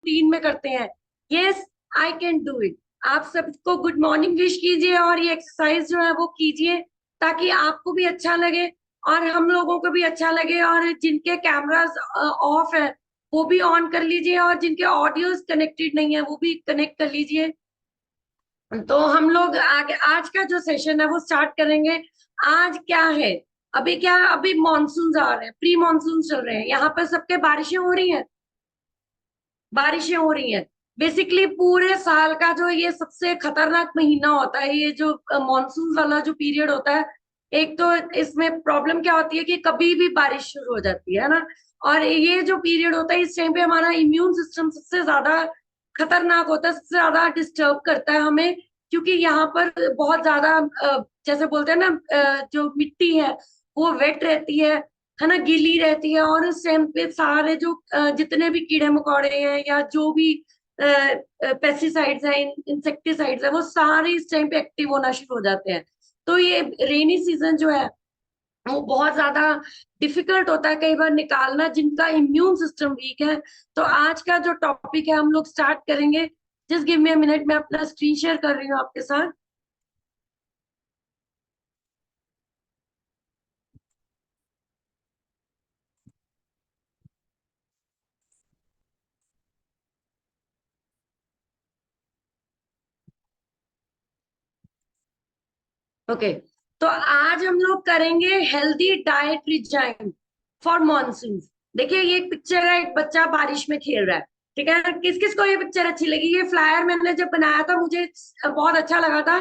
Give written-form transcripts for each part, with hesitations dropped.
Routine में करते हैं। Yes, I can do it. आप सबको गुड मॉर्निंग विश कीजिए और ये एक्सरसाइज जो है वो कीजिए, ताकि आपको भी अच्छा लगे और हम लोगों को भी अच्छा लगे। और जिनके कैमरास ऑफ है वो भी ऑन कर लीजिए, और जिनके ऑडियोज कनेक्टेड नहीं है वो भी कनेक्ट कर लीजिए। तो हम लोग आगे आज का जो सेशन है वो स्टार्ट करेंगे। आज क्या है, अभी मानसून आ रहे हैं, प्री मानसून चल रहे हैं, यहाँ पर सबके बारिशें हो रही हैं। बारिशें हो रही हैं। बेसिकली पूरे साल का जो ये सबसे खतरनाक महीना होता है, ये जो मानसून वाला जो पीरियड होता है। एक तो इसमें प्रॉब्लम क्या होती है कि कभी भी बारिश शुरू हो जाती है ना। और ये जो पीरियड होता है इस टाइम पे हमारा इम्यून सिस्टम सबसे ज्यादा खतरनाक होता है, सबसे ज्यादा डिस्टर्ब करता है हमें। क्योंकि यहाँ पर बहुत ज्यादा जैसे बोलते हैं ना, जो मिट्टी है वो वेट रहती है ना, गीली रहती है। और उस टाइम पे सारे जो जितने भी कीड़े मकोड़े हैं या जो भी पेस्टिसाइड्स हैं, इंसेक्टिसाइड्स है, वो सारे इस टाइम पे एक्टिव होना शुरू हो जाते हैं। तो ये रेनी सीजन जो है वो बहुत ज्यादा डिफिकल्ट होता है कई बार निकालना, जिनका इम्यून सिस्टम वीक है। तो आज का जो टॉपिक है हम लोग स्टार्ट करेंगे। Just give me a minute, मैं अपना स्क्रीन शेयर कर रही हूँ आपके साथ। ओके, तो आज हम लोग करेंगे healthy diet resign for monsoon. देखिए ये एक पिक्चर है, एक बच्चा बारिश में खेल रहा है। ठीक है, किस किस को ये पिक्चर अच्छी लगी? ये फ्लायर मैंने जब बनाया था मुझे बहुत अच्छा लगा था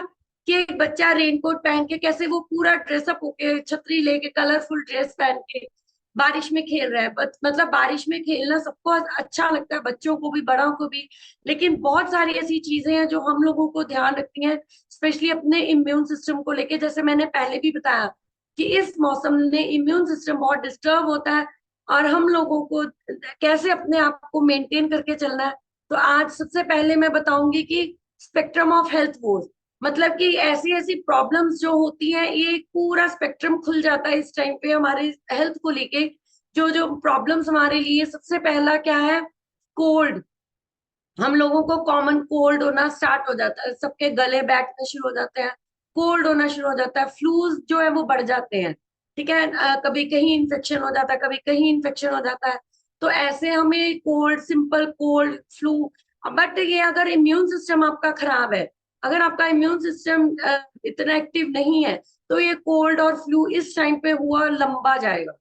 कि एक बच्चा रेनकोट पहन के कैसे वो पूरा ड्रेसअप होके, छतरी लेके, कलरफुल ड्रेस पहन के बारिश में खेल रहा है। मतलब बारिश में खेलना सबको अच्छा लगता है, बच्चों को भी बड़ों को भी। लेकिन बहुत सारी ऐसी चीजें हैं जो हम लोगों को ध्यान रखती हैं, स्पेशली अपने इम्यून सिस्टम को लेके। जैसे मैंने पहले भी बताया कि इस मौसम में इम्यून सिस्टम बहुत डिस्टर्ब होता है, और हम लोगों को कैसे अपने आप को मेंटेन करके चलना है। तो आज सबसे पहले मैं बताऊंगी कि स्पेक्ट्रम ऑफ हेल्थ वॉज, मतलब कि ऐसी ऐसी प्रॉब्लम्स जो होती हैं, ये एक पूरा स्पेक्ट्रम खुल जाता है इस टाइम पे हमारे हेल्थ को लेके। जो जो प्रॉब्लम्स हमारे लिए, सबसे पहला क्या है? कोल्ड। हम लोगों को कॉमन कोल्ड होना स्टार्ट हो जाता है, सबके गले बैठने शुरू हो जाते हैं, कोल्ड होना शुरू हो जाता है, फ्लूज जो है वो बढ़ जाते हैं। ठीक है, कभी कहीं इन्फेक्शन हो जाता है, कभी कहीं इन्फेक्शन हो जाता है। तो ऐसे हमें cold, simple cold, flu. But ये अगर इम्यून सिस्टम आपका खराब है, अगर आपका इम्यून सिस्टम इतना एक्टिव नहीं है, तो ये कोल्ड और फ्लू इस टाइम पे हुआ लंबा जाएगा।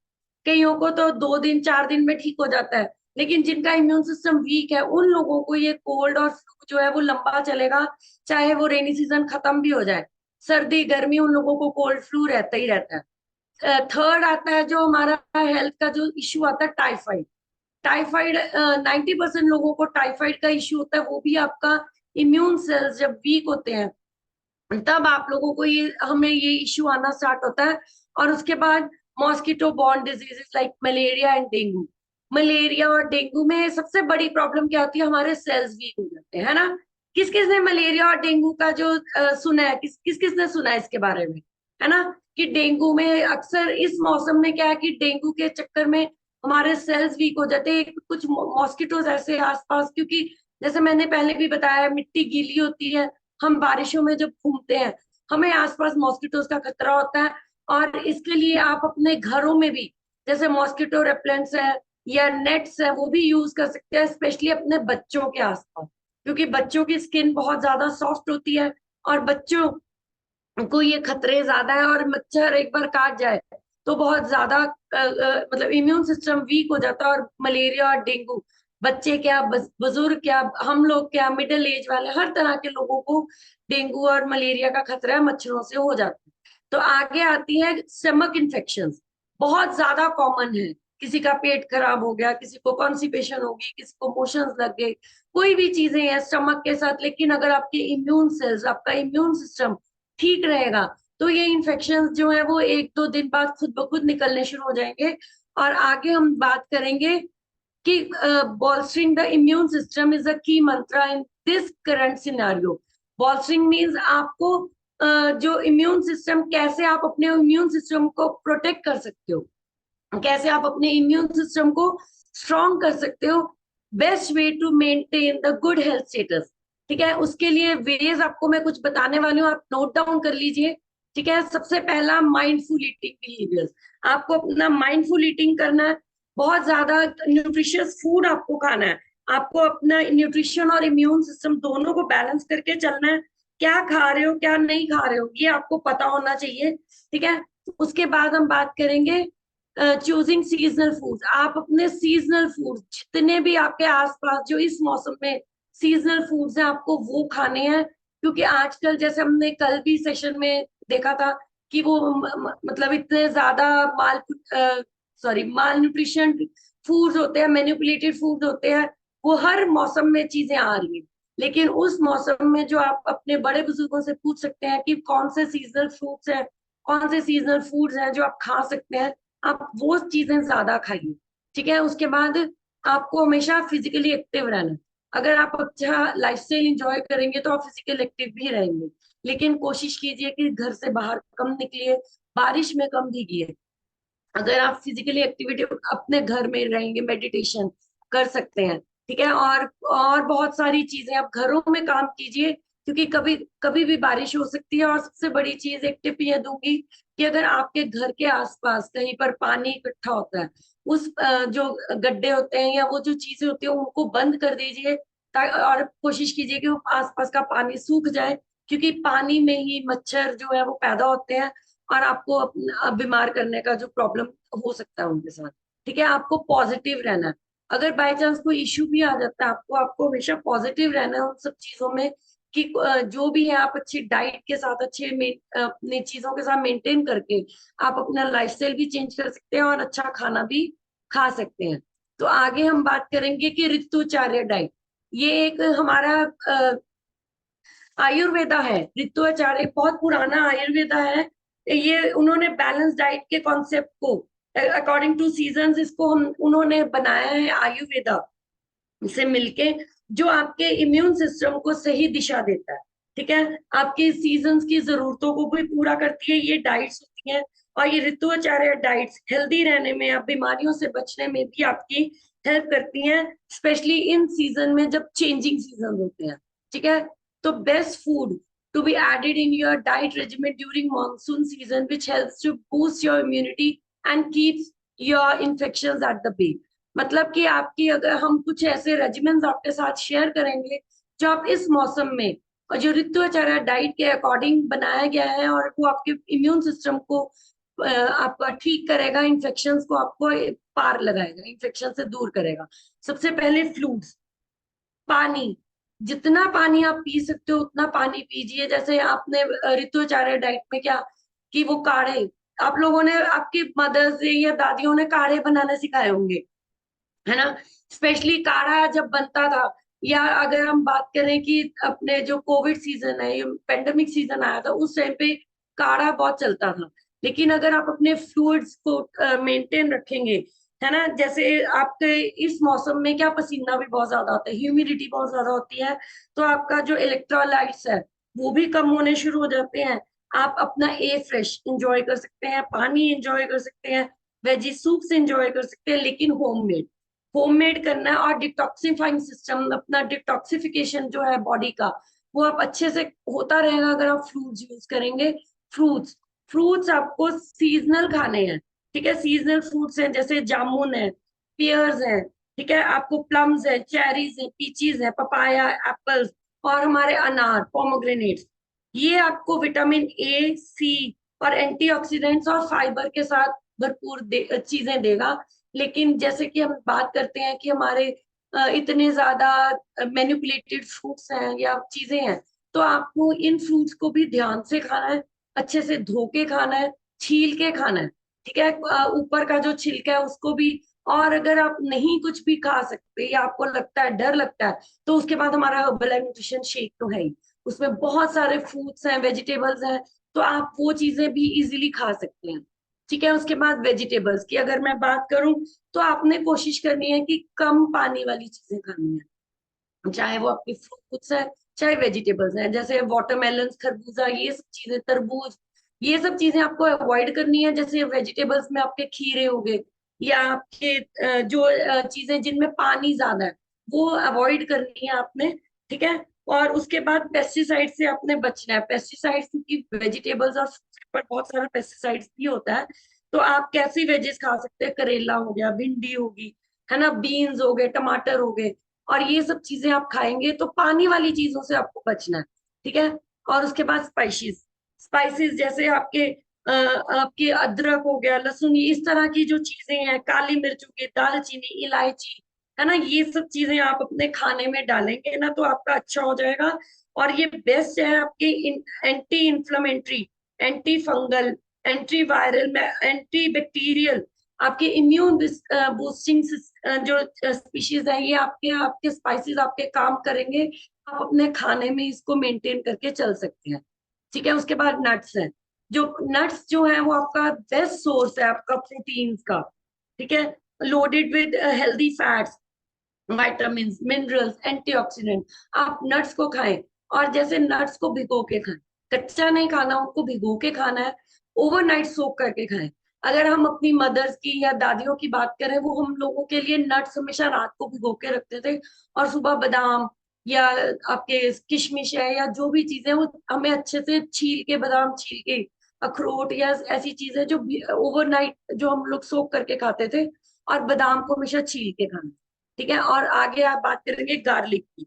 कईयों को तो 2 दिन 4 दिन में ठीक हो जाता है, लेकिन जिनका इम्यून सिस्टम वीक है उन लोगों को ये कोल्ड और फ्लू जो है वो लंबा चलेगा। चाहे वो रेनी सीजन खत्म भी हो जाए, सर्दी गर्मी, उन लोगों को कोल्ड फ्लू रहता ही रहता है। थर्ड आता है जो हमारा हेल्थ का जो इश्यू आता है, टाइफाइड। टाइफाइड 90% लोगों को टाइफाइड का इश्यू होता है, वो भी आपका इम्यून सेल्स जब वीक होते हैं तब आप लोगों को ये, हमें ये इश्यू आना स्टार्ट होता है। और उसके बाद mosquito borne diseases like malaria and dengue. Malaria और डेंगू में सबसे बड़ी प्रॉब्लम क्या होती है? हमारे सेल्स वीक हो जाते हैं, है ना। किस किस ने मलेरिया और डेंगू का जो सुना है, किस किस ने सुना है इसके बारे में? है ना, कि डेंगू में अक्सर इस मौसम में क्या है कि डेंगू के चक्कर में हमारे सेल्स वीक हो जाते हैं। कुछ मॉस्किटोज ऐसे आसपास, क्योंकि जैसे मैंने पहले भी बताया मिट्टी गीली होती है, हम बारिशों में जब घूमते हैं हमें आसपास मॉस्किटोज का खतरा होता है। और इसके लिए आप अपने घरों में भी जैसे मॉस्किटो रेपेलेंट्स है या नेट्स है वो भी यूज कर सकते हैं, स्पेशली अपने बच्चों के आसपास। क्योंकि बच्चों की स्किन बहुत ज्यादा सॉफ्ट होती है, और बच्चों को ये खतरे ज्यादा है। और मच्छर एक बार काट जाए तो बहुत ज्यादा मतलब इम्यून सिस्टम वीक हो जाता है। और मलेरिया और डेंगू, बच्चे क्या, बुजुर्ग क्या, हम लोग क्या, मिडिल एज वाले, हर तरह के लोगों को डेंगू और मलेरिया का खतरा मच्छरों से हो जाता है। तो आगे आती है स्टमक इन्फेक्शन, बहुत ज्यादा कॉमन है। किसी का पेट खराब हो गया, किसी को कॉन्स्टिपेशन हो गई, किसी को मोशंस लग गए, कोई भी चीजें हैं स्टमक के साथ। लेकिन अगर आपके इम्यून सेल्स, आपका इम्यून सिस्टम ठीक रहेगा, तो ये इन्फेक्शन जो है वो 1-2 दिन बाद खुद ब खुद निकलने शुरू हो जाएंगे। और आगे हम बात करेंगे कि bolstering the immune system is a key mantra in this current scenario। bolstering means आपको जो इम्यून सिस्टम, कैसे आप अपने इम्यून सिस्टम को प्रोटेक्ट कर सकते हो, कैसे आप अपने इम्यून सिस्टम को स्ट्रॉन्ग कर सकते हो। Best way to maintain the good health status. ठीक है, उसके लिए वेज आपको मैं कुछ बताने वाली हूँ, आप नोट डाउन कर लीजिए। ठीक है, सबसे पहला माइंडफुल ईटिंग बिहेवियर्स। आपको अपना माइंडफुल ईटिंग करना है, बहुत ज्यादा न्यूट्रिशियस फूड आपको खाना है। आपको अपना न्यूट्रिशन और इम्यून सिस्टम दोनों को बैलेंस करके चलना है। क्या खा रहे हो क्या नहीं खा रहे हो ये आपको पता होना चाहिए। ठीक है, उसके बाद हम बात करेंगे चूजिंग सीजनल फूड। आप अपने सीजनल फूड जितने भी आपके आसपास जो इस मौसम में सीजनल फूड्स हैं आपको वो खाने हैं। क्योंकि आजकल जैसे हमने कल भी सेशन में देखा था कि वो मतलब इतने ज्यादा माल माल न्यूट्रिशन फूड्स होते हैं, मैनिपुलेटेड फूड्स होते हैं, वो हर मौसम में चीजें आ रही हैं। लेकिन उस मौसम में जो आप अपने बड़े बुजुर्गों से पूछ सकते हैं कि कौन से सीजनल फ्रूट्स हैं, कौन से सीजनल फूड्स हैं जो आप खा सकते हैं, आप वो चीजें ज्यादा खाइए। ठीक है, उसके बाद आपको हमेशा फिजिकली एक्टिव रहना है। अगर आप अच्छा लाइफस्टाइल इंजॉय करेंगे तो आप फिजिकल एक्टिव भी रहेंगे। लेकिन कोशिश कीजिए कि घर से बाहर कम निकलिए, बारिश में कम भीगिए। अगर आप फिजिकली एक्टिविटी अपने घर में रहेंगे, मेडिटेशन कर सकते हैं। ठीक है, और बहुत सारी चीजें आप घरों में काम कीजिए, क्योंकि कभी कभी भी बारिश हो सकती है। और सबसे बड़ी चीज एक टिप ये दूंगी कि अगर आपके घर के आसपास कहीं पर पानी इकट्ठा होता है, उस जो गड्ढे होते हैं या वो जो चीजें होती है उनको बंद कर दीजिए। और कोशिश कीजिए कि वो आसपास का पानी सूख जाए, क्योंकि पानी में ही मच्छर जो है वो पैदा होते हैं और आपको अपना बीमार करने का जो प्रॉब्लम हो सकता है उनके साथ। ठीक है, आपको पॉजिटिव रहना है। अगर बाय चांस कोई इश्यू भी आ जाता है आपको, आपको हमेशा पॉजिटिव रहना है उन सब चीजों में। कि जो भी है आप अच्छी डाइट के साथ अपनी चीजों के साथ मेंटेन करके आप अपना लाइफस्टाइल भी चेंज कर सकते हैं और अच्छा खाना भी खा सकते हैं। तो आगे हम बात करेंगे कि ऋतुचार्य डाइट। ये एक हमारा आयुर्वेदा है। ऋतुआचार्य एक बहुत पुराना आयुर्वेदा है। ये उन्होंने बैलेंस डाइट के कॉन्सेप्ट को अकॉर्डिंग टू सीजन्स इसको हम उन्होंने बनाया है आयुर्वेदा से मिलके, जो आपके इम्यून सिस्टम को सही दिशा देता है। ठीक है, आपके सीजन्स की जरूरतों को भी पूरा करती है ये डाइट्स होती हैं। और ये ऋतुआचार्य डाइट्स हेल्दी रहने में, आप बीमारियों से बचने में भी आपकी हेल्प करती हैं, स्पेशली इन सीजन में जब चेंजिंग सीजन होते हैं। ठीक है, तो best food to be added in your diet regimen during monsoon season, which helps to boost your immunity and keeps your infections at the bay। मतलब कि आपकी अगर हम कुछ ऐसे रेजिमेंट्स आपके साथ शेयर करेंगे जो आप इस मौसम में और जो ऋतुआचार्य डाइट के अकॉर्डिंग बनाया गया है, और वो आपके इम्यून सिस्टम को आपका ठीक करेगा, इन्फेक्शंस को आपको पार लगाएगा, इन्फेक्शन से दूर करेगा। सबसे पहले फ्लूट्स, पानी, जितना पानी आप पी सकते हो उतना पानी पीजिए। जैसे आपने ऋतुचार्य डाइट में क्या कि वो काढ़े, आप लोगों ने आपकी मदर्स या दादियों ने काढ़े बनाना सिखाए होंगे, है ना। स्पेशली काढ़ा जब बनता था, या अगर हम बात करें कि अपने जो कोविड सीजन है, पेंडेमिक सीजन आया था, उस टाइम पे काढ़ा बहुत चलता था। लेकिन अगर आप अपने फ्लूइड्स को मेंटेन रखेंगे, है ना, जैसे आपके इस मौसम में क्या पसीना भी बहुत ज्यादा होता है, ह्यूमिडिटी बहुत ज्यादा होती है, तो आपका जो इलेक्ट्रोलाइट्स है वो भी कम होने शुरू हो जाते हैं। आप अपना ए फ्रेश इंजॉय कर सकते हैं, पानी इंजॉय कर सकते हैं, वेजी सूप्स इंजॉय कर सकते हैं, लेकिन होममेड करना है। और डिटॉक्सिफाइंग सिस्टम, अपना डिटॉक्सिफिकेशन जो है बॉडी का, वो आप अच्छे से होता रहेगा अगर आप फ्रूट्स यूज करेंगे। फ्रूट्स फ्रूट्स आपको सीजनल खाने हैं। ठीक है, सीजनल फ्रूट्स हैं जैसे जामुन है, पियर्स है। ठीक है, आपको प्लम्स है, चेरीज है, पीचीज है, पपाया, एप्पल्स, और हमारे अनार, पोमोग्रेनेट्स। ये आपको विटामिन ए, सी और एंटीऑक्सीडेंट्स और फाइबर के साथ भरपूर चीजें देगा। लेकिन जैसे कि हम बात करते हैं कि हमारे इतने ज्यादा मैनिपुलेटेड फ्रूट्स हैं या चीजें हैं, तो आपको इन फ्रूट्स को भी ध्यान से खाना है, अच्छे से धो के खाना है, छील के खाना है। ठीक है, ऊपर का जो छिलका है उसको भी। और अगर आप नहीं कुछ भी खा सकते या आपको लगता है, डर लगता है, तो उसके बाद हमारा हर्बल न्यूट्रिशन शेक तो है ही, उसमें बहुत सारे फ्रूट्स हैं, वेजिटेबल्स हैं, तो आप वो चीजें भी इजीली खा सकते हैं। ठीक है, उसके बाद वेजिटेबल्स की अगर मैं बात करूं, तो आपने कोशिश करनी है कि कम पानी वाली चीजें खानी है, चाहे वो आपके फ्रूट्स है, चाहे वेजिटेबल्स हैं, जैसे वाटरमेलन, खरबूजा, ये सब चीजें, तरबूज, ये सब चीजें आपको अवॉइड करनी है। जैसे वेजिटेबल्स में आपके खीरे हो गए, या आपके जो चीजें जिनमें पानी ज्यादा है, वो अवॉइड करनी है आपने, ठीक है। और उसके बाद पेस्टिसाइड से आपने बचना है। पेस्टिसाइड्स क्योंकि वेजिटेबल्स और fruits पर बहुत सारा पेस्टिसाइड्स भी होता है। तो आप कैसी वेजेस खा सकते हैं, करेला हो गया, भिंडी होगी, है ना, बीन्स हो गए, टमाटर हो गए, और ये सब चीजें आप खाएंगे। तो पानी वाली चीजों से आपको बचना है, ठीक है। और उसके बाद स्पाइसेस, स्पाइसेस जैसे आपके अदरक हो गया, लहसुन, ये इस तरह की जो चीजें हैं, काली मिर्च हो गई, दालचीनी, इलायची, है ना, ये सब चीजें आप अपने खाने में डालेंगे ना तो आपका अच्छा हो जाएगा। और ये बेस्ट है आपके anti inflammatory, anti fungal, anti viral, anti bacterial, आपके इम्यून बूस्टिंग जो स्पीशीज है, ये आपके आपके स्पाइसेस आपके काम करेंगे। आप अपने खाने में इसको मेंटेन करके चल सकते हैं, ठीक है। उसके बाद नट्स है, जो नट्स जो है वो आपका बेस्ट सोर्स है आपका प्रोटीन्स का, ठीक है। Loaded with healthy fats, vitamin, minerals, antioxidant. आप नट्स को खाएं, और जैसे नट्स को भिगो के खाएं, कच्चा नहीं खाना, उनको भिगो के खाना है, ओवरनाइट सोक करके खाएं। अगर हम अपनी मदर्स की या दादियों की बात करें, वो हम लोगों के लिए नट्स हमेशा रात को भिगो के रखते थे, और सुबह बादाम या आपके किशमिश है या जो भी चीजें, वो हमें अच्छे से छील के, बादाम छील के, अखरोट या ऐसी चीजें जो ओवरनाइट जो हम लोग सोक करके खाते थे, और बादाम को हमेशा छील के खाना, ठीक है। और आगे आप बात करेंगे गार्लिक की।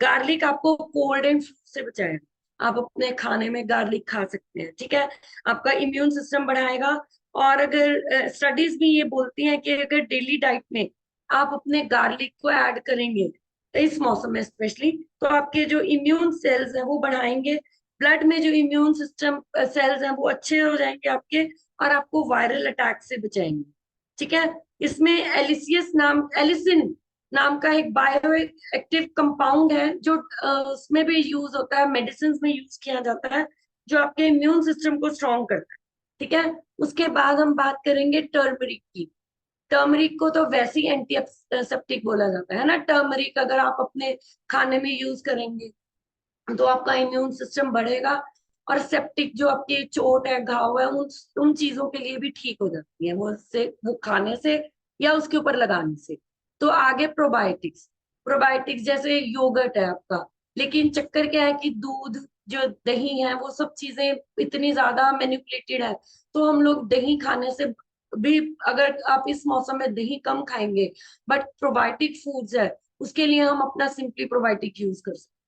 गार्लिक आपको कोल्ड एंड फ्लू से बचाएगा। आप अपने खाने में गार्लिक खा सकते हैं, ठीक है। आपका इम्यून सिस्टम बढ़ाएगा। और अगर स्टडीज भी ये बोलती हैं कि अगर डेली डाइट में आप अपने गार्लिक को ऐड करेंगे, तो इस मौसम में स्पेशली, तो आपके जो इम्यून सेल्स हैं वो बढ़ाएंगे, ब्लड में जो इम्यून सिस्टम सेल्स हैं वो अच्छे हो जाएंगे आपके, और आपको वायरल अटैक से बचाएंगे, ठीक है। इसमें एलिसिन नाम का एक बायो एक्टिव कंपाउंड है, जो उसमें भी यूज होता है, मेडिसिन में यूज किया जाता है, जो आपके इम्यून सिस्टम को स्ट्रांग करता है, ठीक है। उसके बाद हम बात करेंगे टर्मरिक की। टर्मरिक को तो वैसे ही एंटीसेप्टिक बोला जाता है ना। टर्मरिक अगर आप अपने खाने में यूज करेंगे तो आपका इम्यून सिस्टम बढ़ेगा, और सेप्टिक जो आपकी चोट है, घाव है, उन उन चीजों के लिए भी ठीक हो जाती है वो, से वो खाने से या उसके ऊपर लगाने से। तो आगे प्रोबायोटिक्स, प्रोबायोटिक्स जैसे योगर्ट है आपका, लेकिन चक्कर क्या है कि दूध, जो दही है, वो सब चीजें इतनी ज्यादा मैनिपुलेटेड है। तो हम लोग दही खाने से भी, अगर आप इस मौसम में दही कम खाएंगे, बट प्रोबायोटिक फूड्स है, उसके लिए हम अपना सिंपली प्रोबायोटिक यूज कर सकते हैं।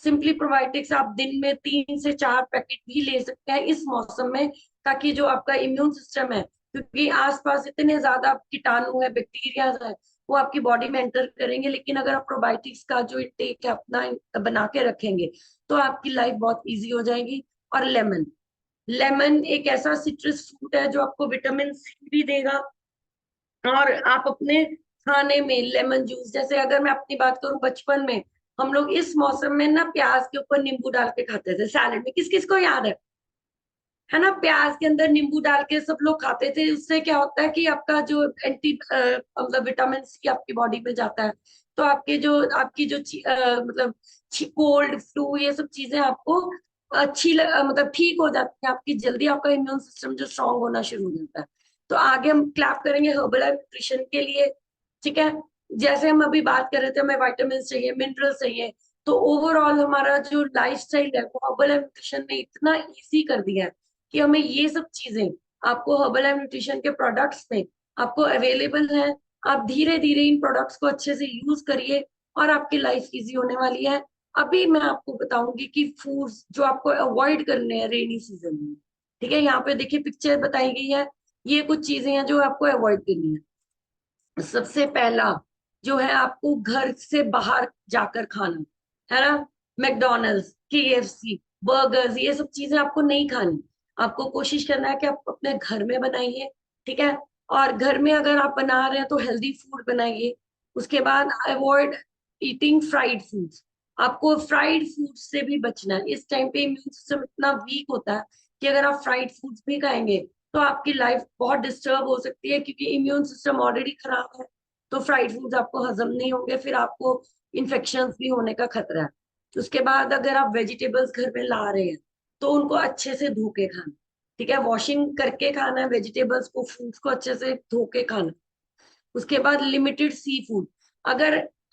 सिंपली प्रोबायोटिक्स आप दिन में 3 से 4 पैकेट भी ले सकते हैं इस मौसम में, ताकि जो आपका इम्यून सिस्टम है, क्योंकि आसपास इतने ज्यादा कीटाणु है, बैक्टीरिया है, वो आपकी बॉडी में एंटर करेंगे। लेकिन अगर आप प्रोबायोटिक्स का जो इंटेक है अपना बना के रखेंगे, तो आपकी लाइफ बहुत इजी हो जाएगी। और लेमन, लेमन एक ऐसा सिट्रस फ्रूट है जो आपको विटामिन सी भी देगा। और आप अपने खाने में लेमन जूस, जैसे अगर मैं अपनी बात करूं, बचपन में हम लोग इस मौसम में ना प्याज के ऊपर नींबू डाल के खाते थे सैलेड में, किस किस को याद है ना, प्याज के अंदर नींबू डाल के सब लोग खाते थे। उससे क्या होता है कि आपका जो मतलब विटामिन सी आपकी बॉडी में जाता है, तो आपकी जो मतलब कोल्ड फ्लू ये सब चीजें आपको मतलब ठीक हो जाती है आपकी जल्दी, आपका इम्यून सिस्टम जो स्ट्रांग होना शुरू हो जाता है। तो आगे हम क्लैप करेंगे हर्बल न्यूट्रिशन के लिए, ठीक है। जैसे हम अभी बात कर रहे थे, हमें वाइटामिन चाहिए, मिनरल्स चाहिए, तो ओवरऑल हमारा जो लाइफस्टाइल है वो हर्बल न्यूट्रिशन ने इतना इजी कर दिया है कि हमें ये सब चीजें आपको हर्बल एंड न्यूट्रिशन के प्रोडक्ट्स में आपको अवेलेबल है। आप धीरे धीरे इन प्रोडक्ट्स को अच्छे से यूज करिए, और आपकी लाइफ इजी होने वाली है। अभी मैं आपको बताऊंगी कि फूड्स जो आपको अवॉइड करने हैं रेनी सीजन में, ठीक है। यहाँ पे देखिए पिक्चर बताई गई है, ये कुछ चीजें हैं जो आपको अवॉइड करनी है। सबसे पहला जो है, आपको घर से बाहर जाकर खाना, है ना, मैकडोनल्ड्स, केएफसी, बर्गर्स, ये सब चीजें आपको नहीं खानी। आपको कोशिश करना है कि आप अपने घर में बनाइए, ठीक है। और घर में अगर आप बना रहे हैं तो हेल्दी फूड बनाइए। उसके बाद अवॉइड ईटिंग फ्राइड फूड्स। आपको फ्राइड फूड से भी बचना है। इस टाइम पे इम्यून सिस्टम इतना वीक होता है कि अगर आप फ्राइड फूड्स भी खाएंगे तो आपकी लाइफ बहुत डिस्टर्ब हो सकती है, क्योंकि इम्यून सिस्टम ऑलरेडी खराब है। तो फ्राइड फूड्स आपको हजम नहीं होंगे, फिर आपको इन्फेक्शन भी होने का खतरा है। उसके बाद अगर आप वेजिटेबल्स घर में ला रहे हैं, तो उनको अच्छे से धो के खाना, ठीक है। वॉशिंग करके खाना है वेजिटेबल्स को, फ्रूट्स को अच्छे से धो के खाना। उसके बाद लिमिटेड सी फूड। अगर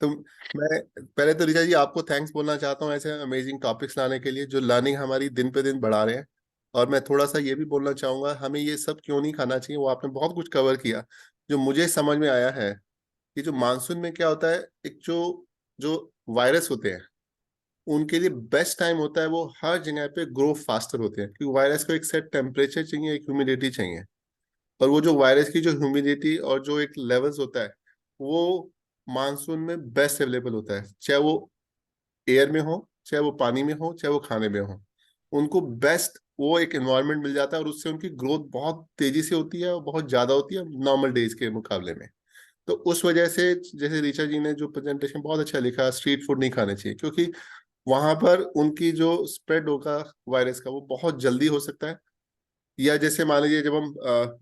तो मैं पहले तो ऋचा जी आपको थैंक्स बोलना चाहता हूँ ऐसे अमेजिंग टॉपिक्स लाने के लिए, जो लर्निंग हमारी दिन पे दिन बढ़ा रहे हैं। और मैं थोड़ा सा ये भी बोलना चाहूंगा, हमें ये सब क्यों नहीं खाना चाहिए, वो आपने बहुत कुछ कवर किया। जो मुझे समझ में आया है कि जो मानसून में क्या होता है, एक जो जो वायरस होते हैं उनके लिए बेस्ट टाइम होता है, वो हर जगह पे ग्रो फास्टर होते हैं, क्योंकि वायरस को एक सेट टेम्परेचर चाहिए, एक ह्यूमिडिटी चाहिए। और वो जो वायरस की जो ह्यूमिडिटी और जो एक लेवल्स होता है, वो मानसून में बेस्ट अवेलेबल होता है, चाहे वो एयर में हो, चाहे वो पानी में हो, चाहे वो खाने में हो। उनको बेस्ट वो एक एनवायरनमेंट मिल जाता है, और उससे उनकी ग्रोथ बहुत तेजी से होती है और बहुत ज्यादा होती है नॉर्मल डेज के मुकाबले में। तो उस वजह से जैसे ऋचा जी ने जो प्रेजेंटेशन बहुत अच्छा लिखा, स्ट्रीट फूड नहीं खाने चाहिए, क्योंकि वहां पर उनकी जो स्प्रेड होगा वायरस का वो बहुत जल्दी हो सकता है। या जैसे मान लीजिए जब हम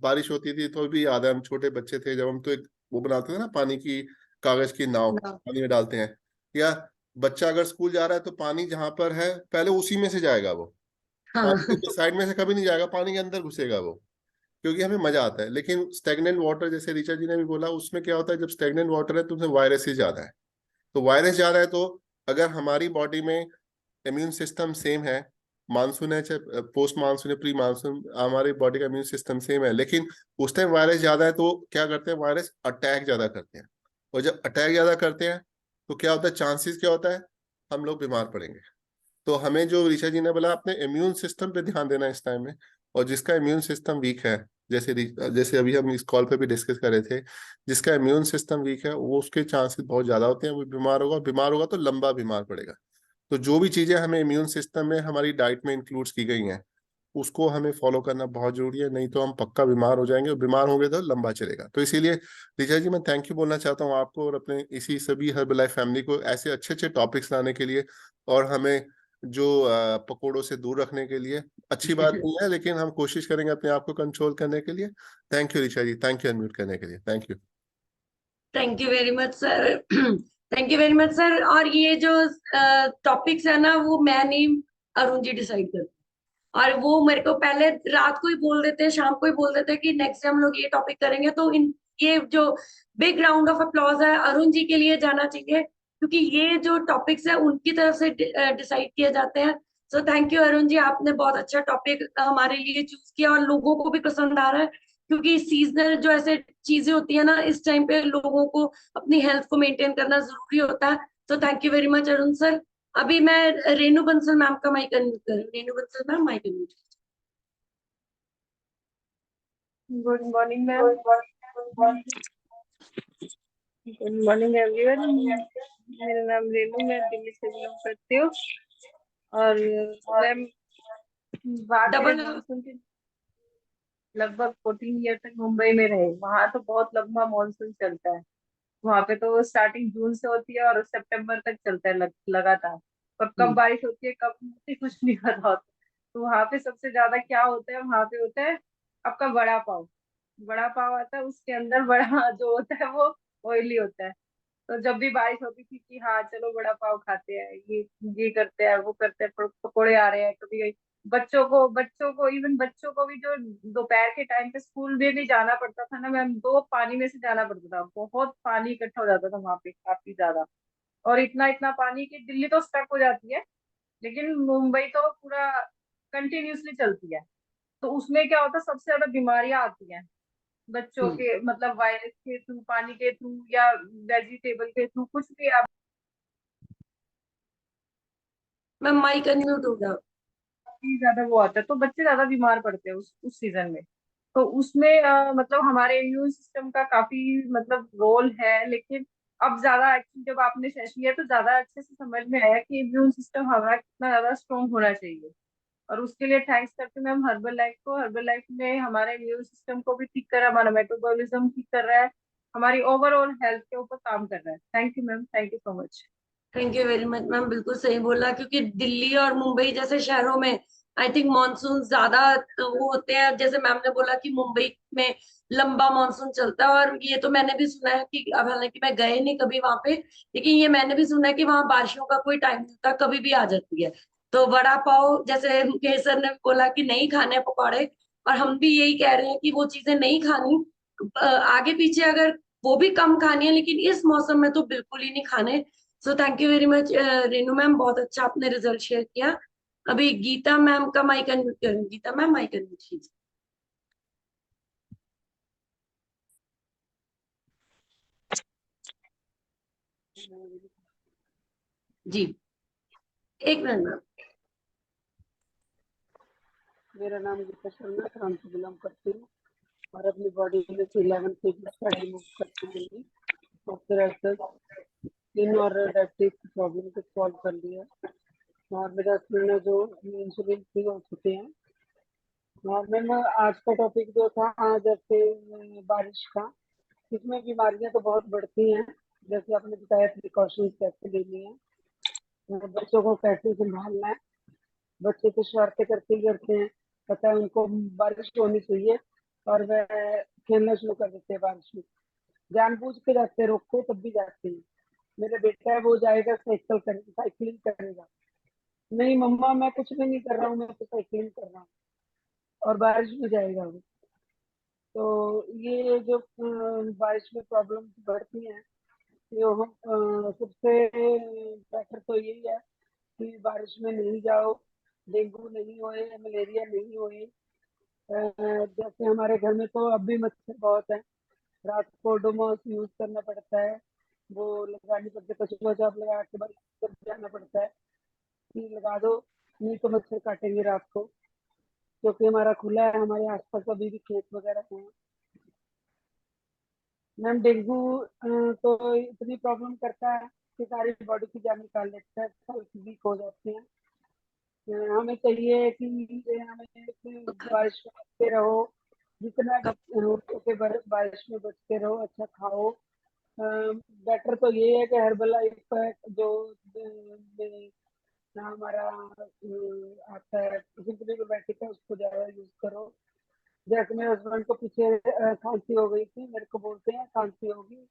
बारिश होती थी तो भी याद है, हम छोटे बच्चे थे जब हम तो एक वो बनाते थे ना, पानी की कागज की नाव ना। पानी में डालते हैं। या बच्चा अगर स्कूल जा रहा है तो पानी जहां पर है पहले उसी में से जाएगा वो, हाँ। पानी के साइड में से कभी नहीं जाएगा, पानी के अंदर घुसेगा वो, क्योंकि हमें मजा आता है। लेकिन स्टेगनेंट वाटर, जैसे ऋचा जी ने भी बोला, उसमें क्या होता है, जब स्टेगनेंट वाटर है तो उसमें वायरस ही ज्यादा है। तो वायरस ज्यादा है, तो अगर हमारी बॉडी में इम्यून सिस्टम सेम है, मानसून है चाहे पोस्ट मानसून है प्री मानसून, हमारी बॉडी का इम्यून सिस्टम सेम है, लेकिन उस टाइम वायरस ज्यादा है तो क्या करते हैं, वायरस अटैक ज्यादा करते हैं। और जब अटैक ज्यादा करते हैं तो क्या होता है, चांसेस क्या होता है, हम लोग बीमार पड़ेंगे। तो हमें जो ऋषा जी ने बोला, अपने इम्यून सिस्टम पे ध्यान देना इस टाइम में। और जिसका इम्यून सिस्टम वीक है, जैसे अभी हम इस कॉल पे भी डिस्कस कर रहे थे, जिसका इम्यून सिस्टम वीक है वो, उसके चांसेस बहुत ज्यादा होते हैं वो बीमार होगा, बीमार होगा तो लंबा बीमार पड़ेगा। तो जो भी चीजें हमें इम्यून सिस्टम में हमारी डाइट में इंक्लूड्स की गई हैं, उसको हमें फॉलो करना बहुत जरूरी है, नहीं तो हम पक्का बीमार हो जाएंगे, और बीमार होंगे तो लंबा चलेगा। तो इसीलिए ऋचा जी मैं थैंक यू बोलना चाहता हूँ आपको और अपने इसी सभी हर्बल लाइफ फैमिली को, ऐसे अच्छे अच्छे टॉपिक्स लाने के लिए, और हमें जो पकोड़ों से दूर रखने के लिए। अच्छी बात नहीं है, लेकिन हम कोशिश करेंगे अपने आप को कंट्रोल करने के लिए। Thank you Richa ji, thank you unmute करने के लिए, thank you. Thank you very much sir. Thank you very much sir. और ये जो टॉपिक्स है ना, वो मैं नहीं, अरुण जी डिसाइड करते हैं। और वो मेरे को पहले रात को ही बोल देते हैं, शाम को ही बोल देते हैं कि नेक्स्ट डे हम लोग ये टॉपिक करेंगे। तो इन ये जो बिग राउंड ऑफ अप्लॉज है अरुण जी के लिए जाना चाहिए, क्योंकि ये जो टॉपिक्स है उनकी तरफ से डिसाइड किए जाते हैं। So thank you Arun ji, आपने बहुत अच्छा टॉपिक हमारे लिए चूज किया और लोगों को भी पसंद आ रहा है, क्योंकि सीजनल जो ऐसे चीजें होती है ना, इस टाइम पे लोगों को अपनी हेल्थ को मेंटेन करना जरूरी होता है। तो thank you very much Arun sir. अभी मैं रेनू बंसल मैम का माइक अनम्यूट कर रही हूँ। Renu Bansal ma'am, mic unmute. Good morning ma'am. Good morning everyone. मेरा नाम रेनू, मैं दिल्ली से बिलोंग करती हूँ। और मैम बात करें डबल मानसून की, लगभग 14 ईयर तक मुंबई में रहे। वहाँ तो बहुत लंबा मानसून चलता है। वहाँ पे तो स्टार्टिंग जून से होती है और सितंबर तक चलता है लगातार। और कब बारिश होती है कब नहीं होती, कुछ नहीं पता होता। तो वहाँ पे सबसे ज्यादा क्या होता है, वहाँ पे होता है आपका वड़ा पाव। वड़ा पाव आता है, उसके अंदर बड़ा जो होता है वो ऑयली होता है। तो जब भी बारिश होती थी कि हाँ चलो वड़ा पाव खाते हैं, ये करते हैं वो करते हैं, पकोड़े आ रहे हैं कभी। बच्चों को इवन बच्चों को भी जो दोपहर के टाइम पे स्कूल में भी जाना पड़ता था ना मैम, 2 पानी में से जाना पड़ता था। बहुत पानी इकट्ठा हो जाता था वहां पे, काफी ज्यादा। और इतना इतना पानी कि दिल्ली तो स्टक हो जाती है, लेकिन मुंबई तो पूरा कंटिन्यूसली चलती है। तो उसमें क्या होता है, सबसे ज्यादा बीमारियां आती हैं बच्चों के, मतलब वायरस के थ्रू, पानी के थ्रू, या वेजिटेबल के थ्रू, कुछ भी आप। मैम माइक अनम्यूट हो गया। काफी ज्यादा वो आता है, तो बच्चे ज्यादा बीमार पड़ते हैं उस सीजन में। तो उसमें मतलब हमारे इम्यून सिस्टम का काफी मतलब रोल है। लेकिन अब ज्यादा एक्चुअली जब आपने सेशन लिया तो ज्यादा अच्छे से समझ में आया कि इम्यून सिस्टम हमारा कितना ज्यादा स्ट्रांग होना चाहिए। और उसके लिए थैंक्स करते हैं मैम हर्बल लाइफ को। हर्बल लाइफ में हमारे इम्यून सिस्टम को भी ठीक कर रहा है, हमारा मेटाबॉलिज्म ठीक कर रहा है, हमारी ओवरऑल हेल्थ के ऊपर काम कर रहा है। Thank you ma'am, thank you so much. Thank you very much ma'am, बिल्कुल सही बोला, क्योंकि दिल्ली और मुंबई जैसे शहरों में आई थिंक मानसून ज्यादा वो होते हैं। जैसे मैम ने बोला कि मुंबई में लंबा मानसून चलता है, और ये तो मैंने भी सुना है कि, अब हालांकि मैं गए नहीं कभी वहां पे, लेकिन ये मैंने भी सुना है कि वहां बारिशों का कोई टाइम नहीं होता, कभी भी आ जाती है। तो वड़ा पाव, जैसे केसर ने बोला कि नहीं खाने पकौड़े, और हम भी यही कह रहे हैं कि वो चीजें नहीं खानी। आगे पीछे अगर वो भी कम खानी है, लेकिन इस मौसम में तो बिल्कुल ही नहीं खाने। So thank you very much Renu ma'am, बहुत अच्छा आपने रिजल्ट शेयर किया। अभी गीता मैम का माइक अनम्यूट करूंगी। गीता मैम माइक अनम्यूट कीजिए। जी, एक मिनट मैम। मेरा नाम गीता शर्मा, फ्रांस से बिलोंग करती हूँ और अपनी बॉडी में से 11 kg फैट रिमूव करती हूँ। डॉक्टर स्किन और डायबिटीज की प्रॉब्लम को सॉल्व कर लिया और मेरे हस्बैंड ने जो इंसुलिन फ्री हो चुके हैं। और मैम आज का टॉपिक जो था, जैसे बारिश का, इसमें बीमारियां तो बहुत बढ़ती हैं, जैसे आपने बताया प्रिकॉशंस कैसे लेनी है, बच्चों को कैसे संभालना है। बच्चे तो शरारतें करते ही करते हैं, पता है उनको बारिश होनी चाहिए और वह खेलना शुरू कर देते हैं बारिश में, जानबूझ के जाते हैं, रोकते तब भी जाते हैं। मेरा बेटा है, वो जाएगा साइकिलिंग करेगा, नहीं मम्मा मैं कुछ भी नहीं कर रहा हूँ, मैं तो साइकिलिंग कर रहा हूँ, और बारिश में जाएगा वो। तो ये जो बारिश में प्रॉब्लम बढ़ती हैं, जो हम सबसे बेटर तो यही है कि बारिश में नहीं जाओ, डेंगू नहीं होए, मलेरिया नहीं होए। जैसे हमारे घर में तो अब भी मच्छर बहुत है, रात को डोमोस यूज करना पड़ता है, वो लगानी पड़ती है, कछुआ चाप लगा के बंद जाना पड़ता है कि लगा दो, नहीं तो मच्छर काटेंगे रात को, क्योंकि हमारा खुला है, हमारे आसपास अभी भी खेत वगैरह हैं। मैम डेंगू तो इतनी प्रॉब्लम करता है कि सारी बॉडी की जान निकाल लेता है, वीक हो जाते हैं। हमें चाहिए कि हमें बारिश में बचते रहो, जितना हो सके बारिश में बचते रहो, अच्छा खाओ। बेटर तो ये है कि हर्बल लाइफ का जो हमारा आता है सिंपलीबायोटिक है, उसको ज़्यादा यूज करो। जैसे मेरे हस्बैंड को पीछे खांसी हो गई थी, मेरे को बोलते हैं खांसी होगी,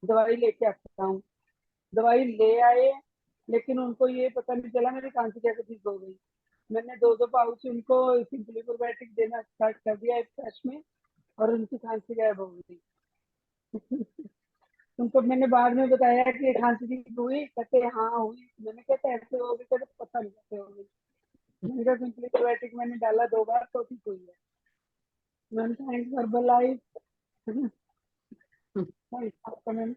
दवाई लेके आता हूँ, दवाई ले आए, लेकिन उनको ये पता नहीं चला मेरी खांसी कैसे ठीक हो गई। मैंने 2 पाउच उनको सिंपलीबायोटिक देना स्टार्ट कर दिया एक फ्रेश में, और उनकी खांसी गायब हो गई। उनको मैंने बाद में बताया कि खांसी ठीक हुई, कहते हाँ हुई। मैंने कहते ऐसे हो गई, कहते पता नहीं कैसे हो गई। मैंने कहा सिंपलीबायोटिक मैंने डाला 2 बार तो ठीक हुई है। Ma'am thanks herbal life, thanks आपका ma'am.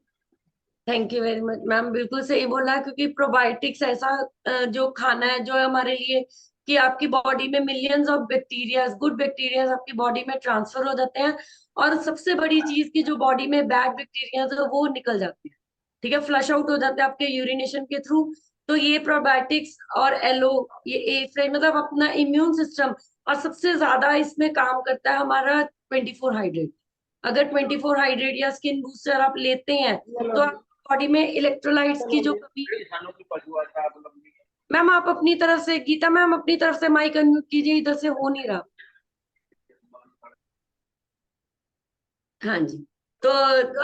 Thank you very much ma'am, बिल्कुल सही बोला, क्योंकि प्रोबायोटिक्स ऐसा जो खाना है जो है हमारे लिए कि आपकी बॉडी में millions of bacterias, good bacterias आपकी बॉडी में ट्रांसफर हो जाते हैं, और सबसे बड़ी चीज की जो बॉडी में बैड बैक्टीरियाज है वो निकल जाते हैं, ठीक है, फ्लश आउट हो जाते हैं आपके यूरिनेशन के थ्रू। तो ये प्रोबायोटिक्स और एलो, ये ए मतलब अपना इम्यून सिस्टम, और सबसे ज्यादा इसमें काम करता है हमारा 24 हाइड्रेट। अगर 24 हाइड्रेट या स्किन बूस्टर आप लेते हैं तो बॉडी में इलेक्ट्रोलाइट्स की जो कमी। मैम आप अपनी तरफ से, गीता मैम अपनी तरफ से माइक अनम्यूट कीजिए, इधर से हो नहीं रहा। हाँ जी। तो